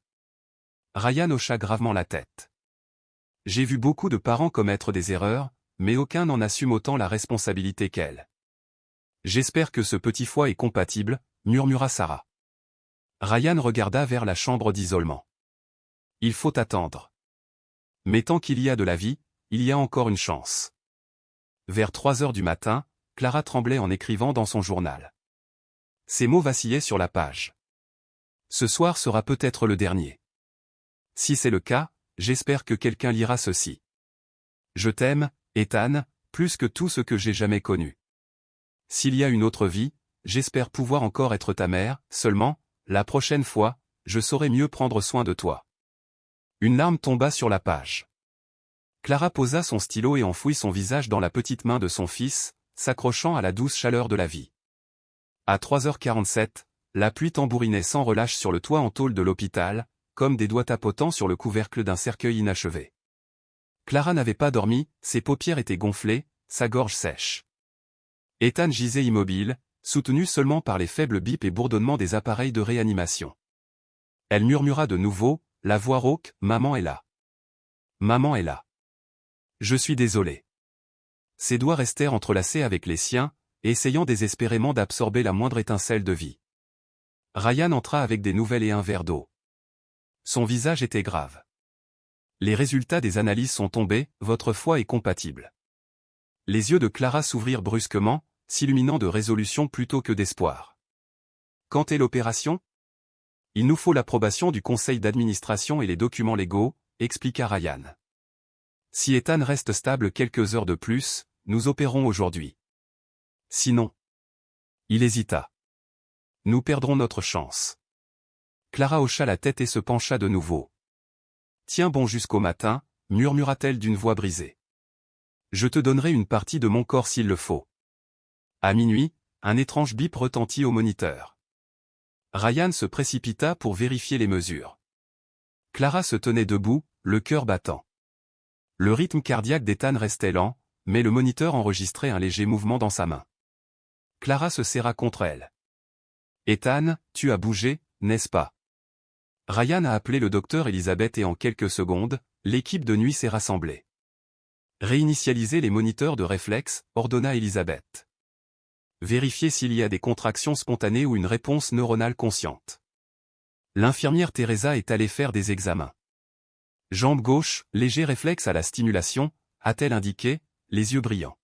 Ryan hocha gravement la tête. « J'ai vu beaucoup de parents commettre des erreurs, mais aucun n'en assume autant la responsabilité qu'elle. J'espère que ce petit foie est compatible, » murmura Sarah. Ryan regarda vers la chambre d'isolement. « Il faut attendre. Mais tant qu'il y a de la vie, il y a encore une chance. » Vers 3 heures du matin, Clara tremblait en écrivant dans son journal. Ses mots vacillaient sur la page. « Ce soir sera peut-être le dernier. Si c'est le cas, j'espère que quelqu'un lira ceci. Je t'aime, Ethan, plus que tout ce que j'ai jamais connu. S'il y a une autre vie, j'espère pouvoir encore être ta mère, seulement, la prochaine fois, je saurai mieux prendre soin de toi. » Une larme tomba sur la page. Clara posa son stylo et enfouit son visage dans la petite main de son fils, s'accrochant à la douce chaleur de la vie. À 3h47, la pluie tambourinait sans relâche sur le toit en tôle de l'hôpital, comme des doigts tapotant sur le couvercle d'un cercueil inachevé. Clara n'avait pas dormi, ses paupières étaient gonflées, sa gorge sèche. Ethan gisait immobile, soutenu seulement par les faibles bips et bourdonnements des appareils de réanimation. Elle murmura de nouveau, la voix rauque, « Maman est là. Maman est là. Je suis désolée. » Ses doigts restèrent entrelacés avec les siens, essayant désespérément d'absorber la moindre étincelle de vie. Ryan entra avec des nouvelles et un verre d'eau. Son visage était grave. « Les résultats des analyses sont tombés, votre foie est compatible. » Les yeux de Clara s'ouvrirent brusquement, s'illuminant de résolution plutôt que d'espoir. « Quand est l'opération » Il nous faut l'approbation du conseil d'administration et les documents légaux, expliqua Ryan. Si Ethan reste stable quelques heures de plus, nous opérons aujourd'hui. Sinon. Il hésita. Nous perdrons notre chance. Clara hocha la tête et se pencha de nouveau. Tiens bon jusqu'au matin, murmura-t-elle d'une voix brisée. Je te donnerai une partie de mon corps s'il le faut. À minuit, un étrange bip retentit au moniteur. Ryan se précipita pour vérifier les mesures. Clara se tenait debout, le cœur battant. Le rythme cardiaque d'Ethan restait lent, mais le moniteur enregistrait un léger mouvement dans sa main. Clara se serra contre elle. « Ethan, tu as bougé, n'est-ce pas ?» Ryan a appelé le docteur Elizabeth et en quelques secondes, l'équipe de nuit s'est rassemblée. « Réinitialisez les moniteurs de réflexe », ordonna Elizabeth. « Vérifiez s'il y a des contractions spontanées ou une réponse neuronale consciente. » L'infirmière Teresa est allée faire des examens. Jambe gauche, léger réflexe à la stimulation, a-t-elle indiqué, les yeux brillants.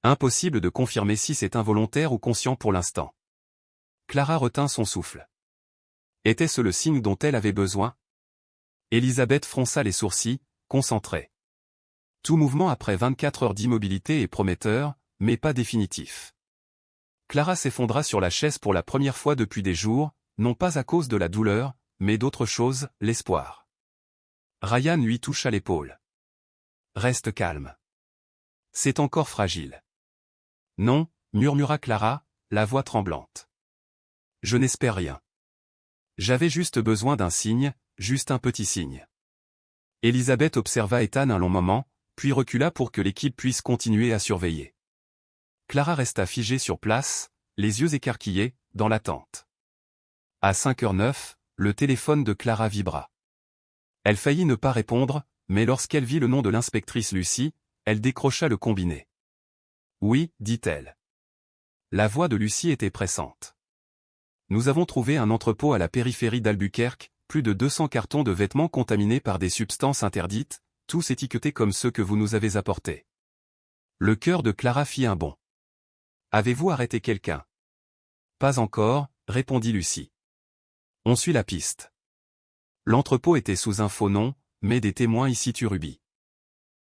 Impossible de confirmer si c'est involontaire ou conscient pour l'instant. Clara retint son souffle. Était-ce le signe dont elle avait besoin? Elizabeth fronça les sourcils, concentrée. Tout mouvement après 24 heures d'immobilité est prometteur, mais pas définitif. Clara s'effondra sur la chaise pour la première fois depuis des jours, non pas à cause de la douleur, mais d'autre chose, l'espoir. Ryan lui toucha l'épaule. Reste calme. C'est encore fragile. Non, murmura Clara, la voix tremblante. Je n'espère rien. J'avais juste besoin d'un signe, juste un petit signe. Elizabeth observa Ethan un long moment, puis recula pour que l'équipe puisse continuer à surveiller. Clara resta figée sur place, les yeux écarquillés, dans l'attente. À 5h09, le téléphone de Clara vibra. Elle faillit ne pas répondre, mais lorsqu'elle vit le nom de l'inspectrice Lucie, elle décrocha le combiné. Oui, dit-elle. La voix de Lucie était pressante. Nous avons trouvé un entrepôt à la périphérie d'Albuquerque, plus de 200 cartons de vêtements contaminés par des substances interdites, tous étiquetés comme ceux que vous nous avez apportés. Le cœur de Clara fit un bond. Avez-vous arrêté quelqu'un? Pas encore, répondit Lucie. On suit la piste. L'entrepôt était sous un faux nom, mais des témoins y situent Ruby.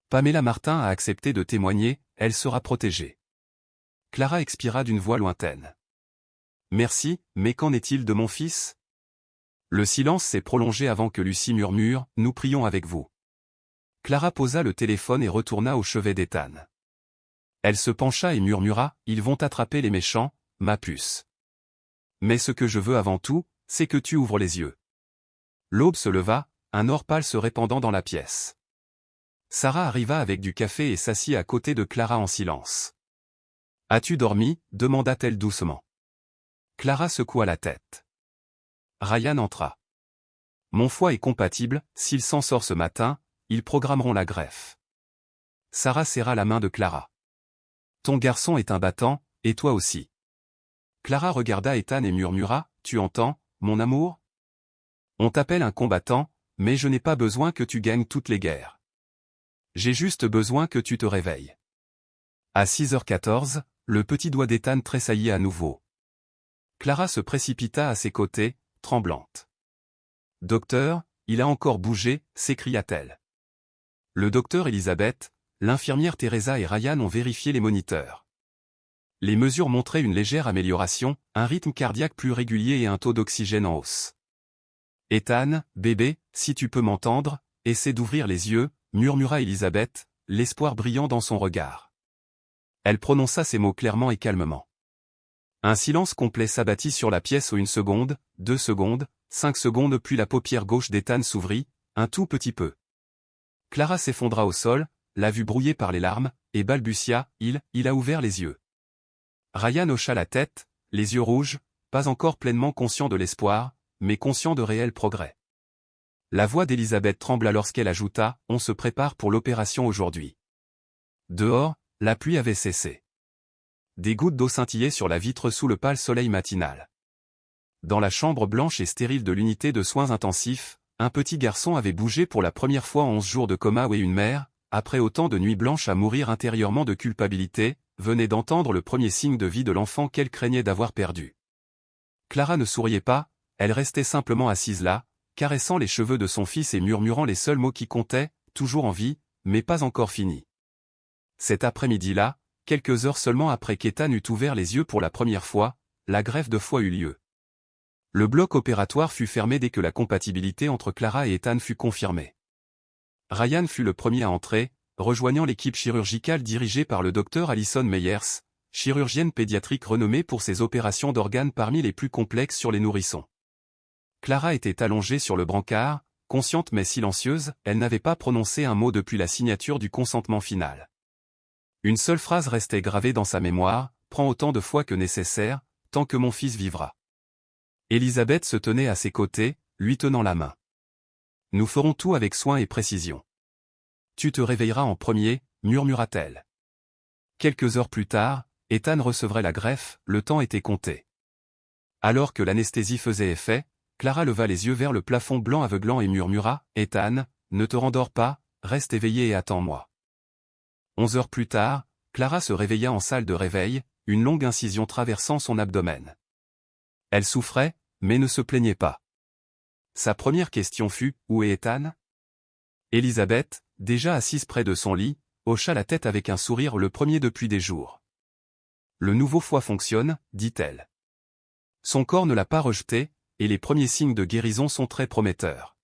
Pamela Martin a accepté de témoigner, elle sera protégée. Clara expira d'une voix lointaine. Merci, mais qu'en est-il de mon fils? Le silence s'est prolongé avant que Lucie murmure, nous prions avec vous. Clara posa le téléphone et retourna au chevet d'Ethan. Elle se pencha et murmura, ils vont attraper les méchants, ma puce. Mais ce que je veux avant tout, c'est que tu ouvres les yeux. L'aube se leva, un or pâle se répandant dans la pièce. Sarah arriva avec du café et s'assit à côté de Clara en silence. « As-tu dormi » demanda-t-elle doucement. Clara secoua la tête. Ryan entra. « Mon foie est compatible, s'il s'en sort ce matin, ils programmeront la greffe. » Sarah serra la main de Clara. « Ton garçon est un battant, et toi aussi. » Clara regarda Ethan et murmura, « Tu entends, mon amour ? On t'appelle un combattant, mais je n'ai pas besoin que tu gagnes toutes les guerres. J'ai juste besoin que tu te réveilles. » À 6h14, le petit doigt d'Ethan tressaillit à nouveau. Clara se précipita à ses côtés, tremblante. « Docteur, il a encore bougé » s'écria-t-elle. Le docteur Elizabeth, l'infirmière Teresa et Ryan ont vérifié les moniteurs. Les mesures montraient une légère amélioration, un rythme cardiaque plus régulier et un taux d'oxygène en hausse. « Ethan, bébé, si tu peux m'entendre, essaie d'ouvrir les yeux » murmura Elizabeth, l'espoir brillant dans son regard. Elle prononça ces mots clairement et calmement. Un silence complet s'abattit sur la pièce au 1 seconde, 2 secondes, 5 secondes puis la paupière gauche d'Ethan s'ouvrit, un tout petit peu. Clara s'effondra au sol, la vue brouillée par les larmes, et balbutia, il a ouvert les yeux. Ryan hocha la tête, les yeux rouges, pas encore pleinement conscient de l'espoir, mais conscient de réels progrès. La voix d'Elizabeth trembla lorsqu'elle ajouta, on se prépare pour l'opération aujourd'hui. Dehors, la pluie avait cessé. Des gouttes d'eau scintillaient sur la vitre sous le pâle soleil matinal. Dans la chambre blanche et stérile de l'unité de soins intensifs, un petit garçon avait bougé pour la première fois en 11 jours de coma et une mère, après autant de nuits blanches à mourir intérieurement de culpabilité, venait d'entendre le premier signe de vie de l'enfant qu'elle craignait d'avoir perdu. Clara ne souriait pas, elle restait simplement assise là, caressant les cheveux de son fils et murmurant les seuls mots qui comptaient, toujours en vie, mais pas encore fini. Cet après-midi-là, quelques heures seulement après qu'Ethan eut ouvert les yeux pour la première fois, la greffe de foie eut lieu. Le bloc opératoire fut fermé dès que la compatibilité entre Clara et Ethan fut confirmée. Ryan fut le premier à entrer, rejoignant l'équipe chirurgicale dirigée par le docteur Alison Meyers, chirurgienne pédiatrique renommée pour ses opérations d'organes parmi les plus complexes sur les nourrissons. Clara était allongée sur le brancard, consciente mais silencieuse, elle n'avait pas prononcé un mot depuis la signature du consentement final. Une seule phrase restait gravée dans sa mémoire, « Prends autant de fois que nécessaire, tant que mon fils vivra. » Elisabeth se tenait à ses côtés, lui tenant la main. « Nous ferons tout avec soin et précision. Tu te réveilleras en premier, murmura-t-elle. Quelques heures plus tard, Ethan recevrait la greffe, le temps était compté. Alors que l'anesthésie faisait effet, Clara leva les yeux vers le plafond blanc aveuglant et murmura, « Ethan, ne te rendors pas, reste éveillé et attends-moi. » 11 heures plus tard, Clara se réveilla en salle de réveil, une longue incision traversant son abdomen. Elle souffrait, mais ne se plaignait pas. Sa première question fut, « Où est Ethan ?» Elisabeth, déjà assise près de son lit, hocha la tête avec un sourire le premier depuis des jours. « Le nouveau foie fonctionne, dit-elle. Son corps ne l'a pas rejeté, et les premiers signes de guérison sont très prometteurs. »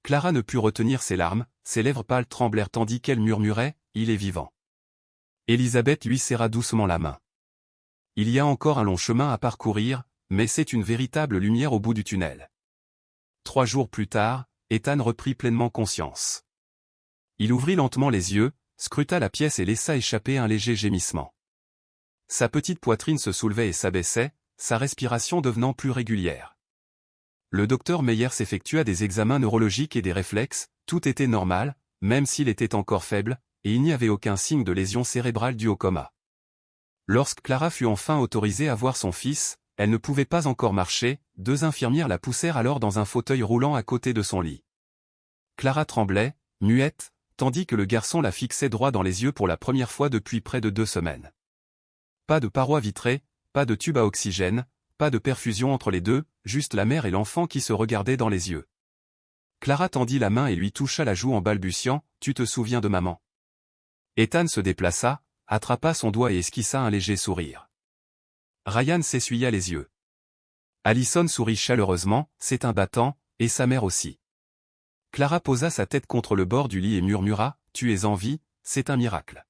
Clara ne put retenir ses larmes, ses lèvres pâles tremblèrent tandis qu'elle murmurait, « Il est vivant. » Elisabeth lui serra doucement la main. « Il y a encore un long chemin à parcourir, mais c'est une véritable lumière au bout du tunnel. » 3 jours plus tard, Ethan reprit pleinement conscience. Il ouvrit lentement les yeux, scruta la pièce et laissa échapper un léger gémissement. Sa petite poitrine se soulevait et s'abaissait, sa respiration devenant plus régulière. Le docteur Meyers effectua des examens neurologiques et des réflexes, tout était normal, même s'il était encore faible, et il n'y avait aucun signe de lésion cérébrale due au coma. Lorsque Clara fut enfin autorisée à voir son fils, elle ne pouvait pas encore marcher, 2 infirmières la poussèrent alors dans un fauteuil roulant à côté de son lit. Clara tremblait, muette, tandis que le garçon la fixait droit dans les yeux pour la première fois depuis près de 2 semaines. Pas de parois vitrées, pas de tube à oxygène, pas de perfusion entre les deux, juste la mère et l'enfant qui se regardaient dans les yeux. Clara tendit la main et lui toucha la joue en balbutiant, « Tu te souviens de maman ?» Ethan se déplaça, attrapa son doigt et esquissa un léger sourire. Ryan s'essuya les yeux. Alison sourit chaleureusement, c'est un battant, et sa mère aussi. Clara posa sa tête contre le bord du lit et murmura, « Tu es en vie, c'est un miracle. »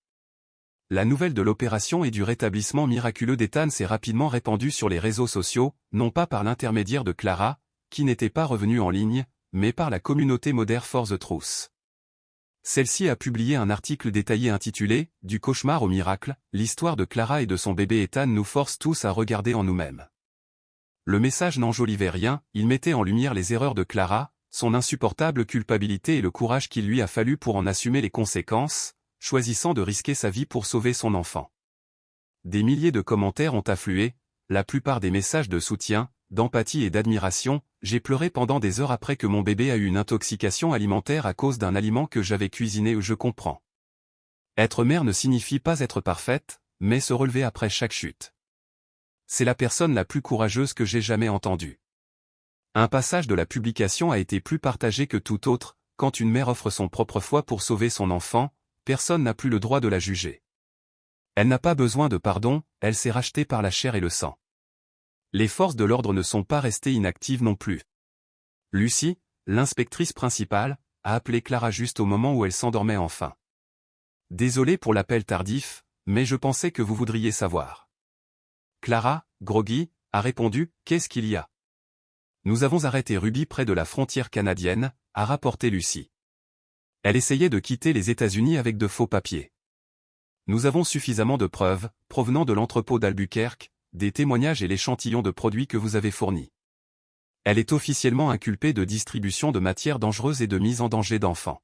La nouvelle de l'opération et du rétablissement miraculeux d'Ethan s'est rapidement répandue sur les réseaux sociaux, non pas par l'intermédiaire de Clara, qui n'était pas revenue en ligne, mais par la communauté Mother for the Truth. Celle-ci a publié un article détaillé intitulé « Du cauchemar au miracle, l'histoire de Clara et de son bébé Ethan nous force tous à regarder en nous-mêmes. » Le message n'enjolivait rien, il mettait en lumière les erreurs de Clara, son insupportable culpabilité et le courage qu'il lui a fallu pour en assumer les conséquences, choisissant de risquer sa vie pour sauver son enfant. Des milliers de commentaires ont afflué, la plupart des messages de soutien, d'empathie et d'admiration. J'ai pleuré pendant des heures après que mon bébé a eu une intoxication alimentaire à cause d'un aliment que j'avais cuisiné. Je comprends. Être mère ne signifie pas être parfaite, mais se relever après chaque chute. C'est la personne la plus courageuse que j'ai jamais entendue. Un passage de la publication a été plus partagé que tout autre, quand une mère offre son propre foie pour sauver son enfant, personne n'a plus le droit de la juger. Elle n'a pas besoin de pardon, elle s'est rachetée par la chair et le sang. Les forces de l'ordre ne sont pas restées inactives non plus. Lucie, l'inspectrice principale, a appelé Clara juste au moment où elle s'endormait enfin. « Désolé pour l'appel tardif, mais je pensais que vous voudriez savoir. » Clara, groggy, a répondu, « Qu'est-ce qu'il y a ? » « Nous avons arrêté Ruby près de la frontière canadienne, » a rapporté Lucie. Elle essayait de quitter les États-Unis avec de faux papiers. Nous avons suffisamment de preuves, provenant de l'entrepôt d'Albuquerque, des témoignages et l'échantillon de produits que vous avez fournis. Elle est officiellement inculpée de distribution de matières dangereuses et de mise en danger d'enfants.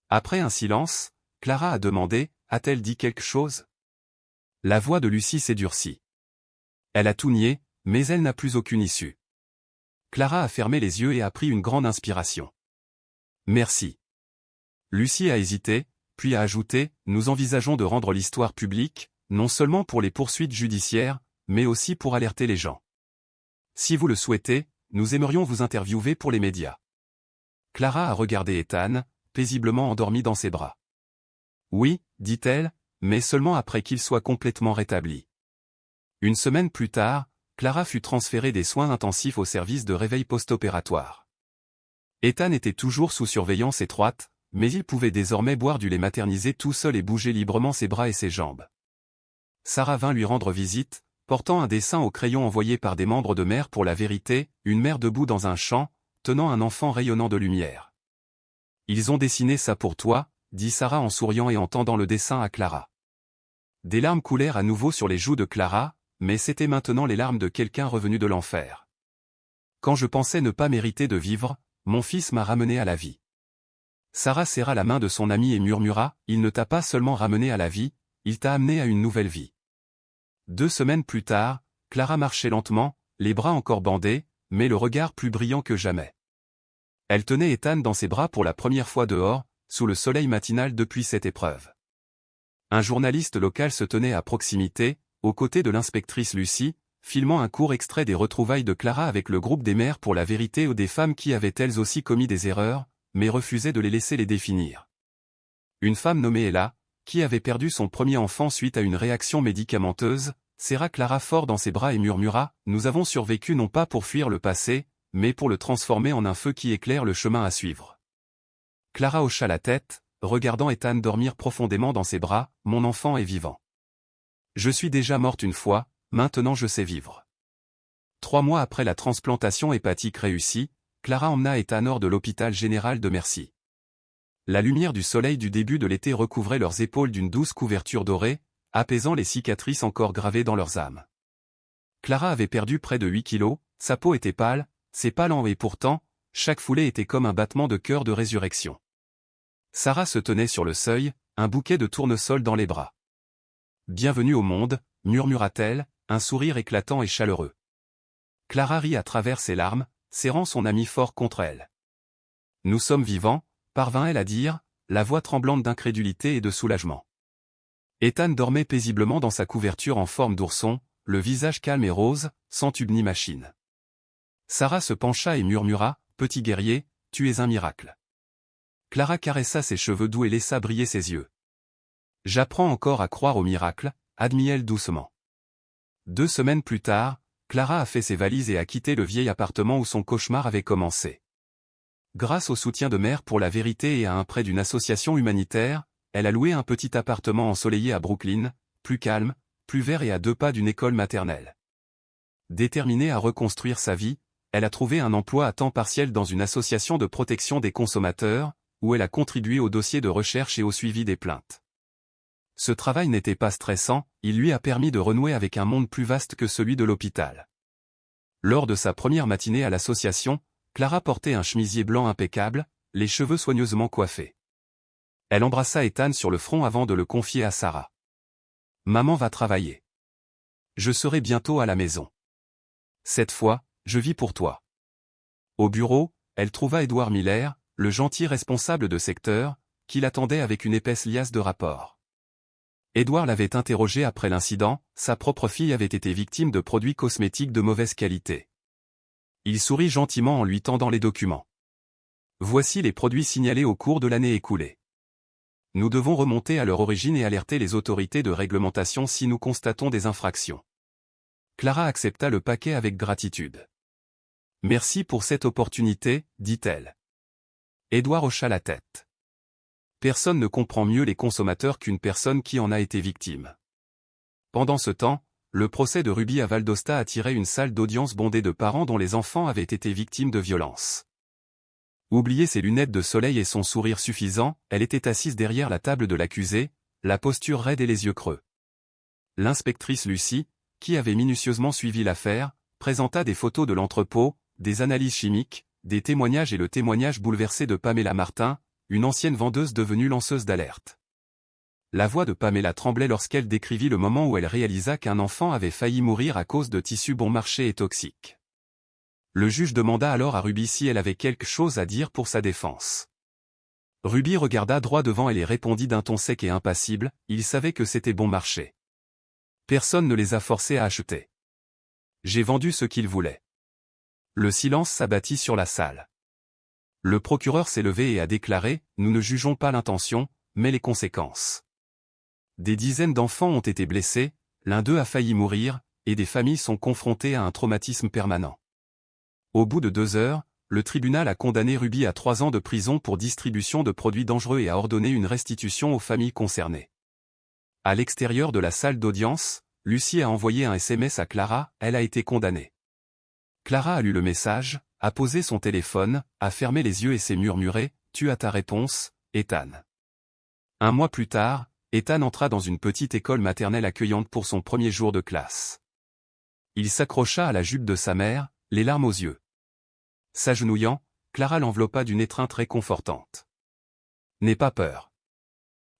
Après un silence, Clara a demandé, a-t-elle dit quelque chose ? La voix de Lucie s'est durcie. Elle a tout nié, mais elle n'a plus aucune issue. Clara a fermé les yeux et a pris une grande inspiration. Merci. Lucie a hésité, puis a ajouté, nous envisageons de rendre l'histoire publique, non seulement pour les poursuites judiciaires, mais aussi pour alerter les gens. Si vous le souhaitez, nous aimerions vous interviewer pour les médias. Clara a regardé Ethan, paisiblement endormi dans ses bras. Oui, dit-elle, mais seulement après qu'il soit complètement rétabli. Une semaine plus tard, Clara fut transférée des soins intensifs au service de réveil post-opératoire. Ethan était toujours sous surveillance étroite, mais il pouvait désormais boire du lait maternisé tout seul et bouger librement ses bras et ses jambes. Sarah vint lui rendre visite, portant un dessin au crayon envoyé par des membres de Mère pour la Vérité, une mère debout dans un champ, tenant un enfant rayonnant de lumière. « Ils ont dessiné ça pour toi », dit Sarah en souriant et en tendant le dessin à Clara. Des larmes coulèrent à nouveau sur les joues de Clara, mais c'étaient maintenant les larmes de quelqu'un revenu de l'enfer. « Quand je pensais ne pas mériter de vivre, mon fils m'a ramené à la vie. » Sarah serra la main de son amie et murmura, « Il ne t'a pas seulement ramené à la vie, il t'a amené à une nouvelle vie. » 2 semaines plus tard, Clara marchait lentement, les bras encore bandés, mais le regard plus brillant que jamais. Elle tenait Ethan dans ses bras pour la première fois dehors, sous le soleil matinal depuis cette épreuve. Un journaliste local se tenait à proximité, aux côtés de l'inspectrice Lucie, filmant un court extrait des retrouvailles de Clara avec le groupe des Mères pour la Vérité ou des femmes qui avaient elles aussi commis des erreurs, mais refusaient de les laisser les définir. Une femme nommée Ella, qui avait perdu son premier enfant suite à une réaction médicamenteuse, serra Clara fort dans ses bras et murmura « Nous avons survécu non pas pour fuir le passé, mais pour le transformer en un feu qui éclaire le chemin à suivre. » Clara hocha la tête, regardant Ethan dormir profondément dans ses bras, « Mon enfant est vivant. Je suis déjà morte une fois, maintenant je sais vivre. » 3 mois après la transplantation hépatique réussie, Clara emmena Ethan hors de l'hôpital général de Mercy. La lumière du soleil du début de l'été recouvrait leurs épaules d'une douce couverture dorée, apaisant les cicatrices encore gravées dans leurs âmes. Clara avait perdu près de 8 kilos, sa peau était pâle, ses pas lents et pourtant, chaque foulée était comme un battement de cœur de résurrection. Sarah se tenait sur le seuil, un bouquet de tournesol dans les bras. « Bienvenue au monde », murmura-t-elle, un sourire éclatant et chaleureux. Clara rit à travers ses larmes, serrant son ami fort contre elle. « Nous sommes vivants », parvint-elle à dire, la voix tremblante d'incrédulité et de soulagement. Ethan dormait paisiblement dans sa couverture en forme d'ourson, le visage calme et rose, sans tube ni machine. Sarah se pencha et murmura, « Petit guerrier, tu es un miracle. » Clara caressa ses cheveux doux et laissa briller ses yeux. « J'apprends encore à croire au miracle », admit-elle doucement. 2 semaines plus tard, Clara a fait ses valises et a quitté le vieil appartement où son cauchemar avait commencé. Grâce au soutien de Mère pour la Vérité et à un prêt d'une association humanitaire, elle a loué un petit appartement ensoleillé à Brooklyn, plus calme, plus vert et à 2 pas d'une école maternelle. Déterminée à reconstruire sa vie, elle a trouvé un emploi à temps partiel dans une association de protection des consommateurs, où elle a contribué au dossier de recherche et au suivi des plaintes. Ce travail n'était pas stressant, il lui a permis de renouer avec un monde plus vaste que celui de l'hôpital. Lors de sa première matinée à l'association, Clara portait un chemisier blanc impeccable, les cheveux soigneusement coiffés. Elle embrassa Ethan sur le front avant de le confier à Sarah. « Maman va travailler. Je serai bientôt à la maison. Cette fois, je vis pour toi. » Au bureau, elle trouva Edward Miller, le gentil responsable de secteur, qui l'attendait avec une épaisse liasse de rapports. Edward l'avait interrogé après l'incident, sa propre fille avait été victime de produits cosmétiques de mauvaise qualité. Il sourit gentiment en lui tendant les documents. « Voici les produits signalés au cours de l'année écoulée. Nous devons remonter à leur origine et alerter les autorités de réglementation si nous constatons des infractions. » Clara accepta le paquet avec gratitude. « Merci pour cette opportunité, dit-elle. » Edward hocha la tête. Personne ne comprend mieux les consommateurs qu'une personne qui en a été victime. Pendant ce temps, le procès de Ruby à Valdosta attirait une salle d'audience bondée de parents dont les enfants avaient été victimes de violences. Oubliez ses lunettes de soleil et son sourire suffisant, elle était assise derrière la table de l'accusé, la posture raide et les yeux creux. L'inspectrice Lucie, qui avait minutieusement suivi l'affaire, présenta des photos de l'entrepôt, des analyses chimiques, des témoignages et le témoignage bouleversé de Pamela Martin, une ancienne vendeuse devenue lanceuse d'alerte. La voix de Pamela tremblait lorsqu'elle décrivit le moment où elle réalisa qu'un enfant avait failli mourir à cause de tissus bon marché et toxiques. Le juge demanda alors à Ruby si elle avait quelque chose à dire pour sa défense. Ruby regarda droit devant elle et répondit d'un ton sec et impassible, il savait que c'était bon marché. Personne ne les a forcés à acheter. J'ai vendu ce qu'ils voulaient. Le silence s'abattit sur la salle. Le procureur s'est levé et a déclaré « Nous ne jugeons pas l'intention, mais les conséquences ». Des dizaines d'enfants ont été blessés, l'un d'eux a failli mourir, et des familles sont confrontées à un traumatisme permanent. Au bout de 2 heures, le tribunal a condamné Ruby à 3 ans de prison pour distribution de produits dangereux et a ordonné une restitution aux familles concernées. À l'extérieur de la salle d'audience, Lucie a envoyé un SMS à Clara, elle a été condamnée. Clara a lu le message, a posé son téléphone, a fermé les yeux et s'est murmuré « Tu as ta réponse, Ethan ». 1 mois plus tard, Ethan entra dans une petite école maternelle accueillante pour son premier jour de classe. Il s'accrocha à la jupe de sa mère, les larmes aux yeux. S'agenouillant, Clara l'enveloppa d'une étreinte réconfortante. « N'aie pas peur.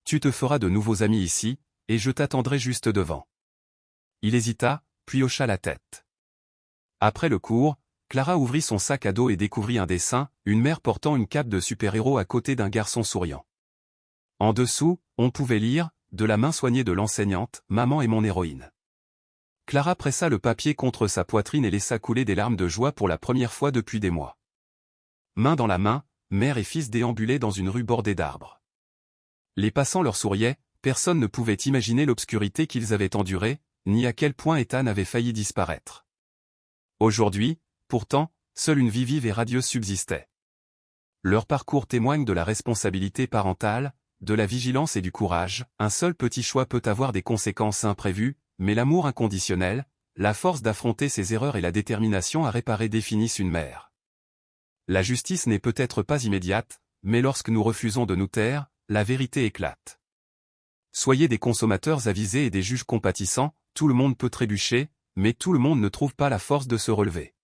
Tu te feras de nouveaux amis ici, et je t'attendrai juste devant. » Il hésita, puis hocha la tête. Après le cours, Clara ouvrit son sac à dos et découvrit un dessin, une mère portant une cape de super-héros à côté d'un garçon souriant. En dessous, on pouvait lire, de la main soignée de l'enseignante, « Maman est mon héroïne ». Clara pressa le papier contre sa poitrine et laissa couler des larmes de joie pour la première fois depuis des mois. Main dans la main, mère et fils déambulaient dans une rue bordée d'arbres. Les passants leur souriaient, personne ne pouvait imaginer l'obscurité qu'ils avaient endurée, ni à quel point Ethan avait failli disparaître. Aujourd'hui, pourtant, seule une vie vive et radieuse subsistait. Leur parcours témoigne de la responsabilité parentale, de la vigilance et du courage. Un seul petit choix peut avoir des conséquences imprévues, mais l'amour inconditionnel, la force d'affronter ses erreurs et la détermination à réparer définissent une mère. La justice n'est peut-être pas immédiate, mais lorsque nous refusons de nous taire, la vérité éclate. Soyez des consommateurs avisés et des juges compatissants, tout le monde peut trébucher, mais tout le monde ne trouve pas la force de se relever.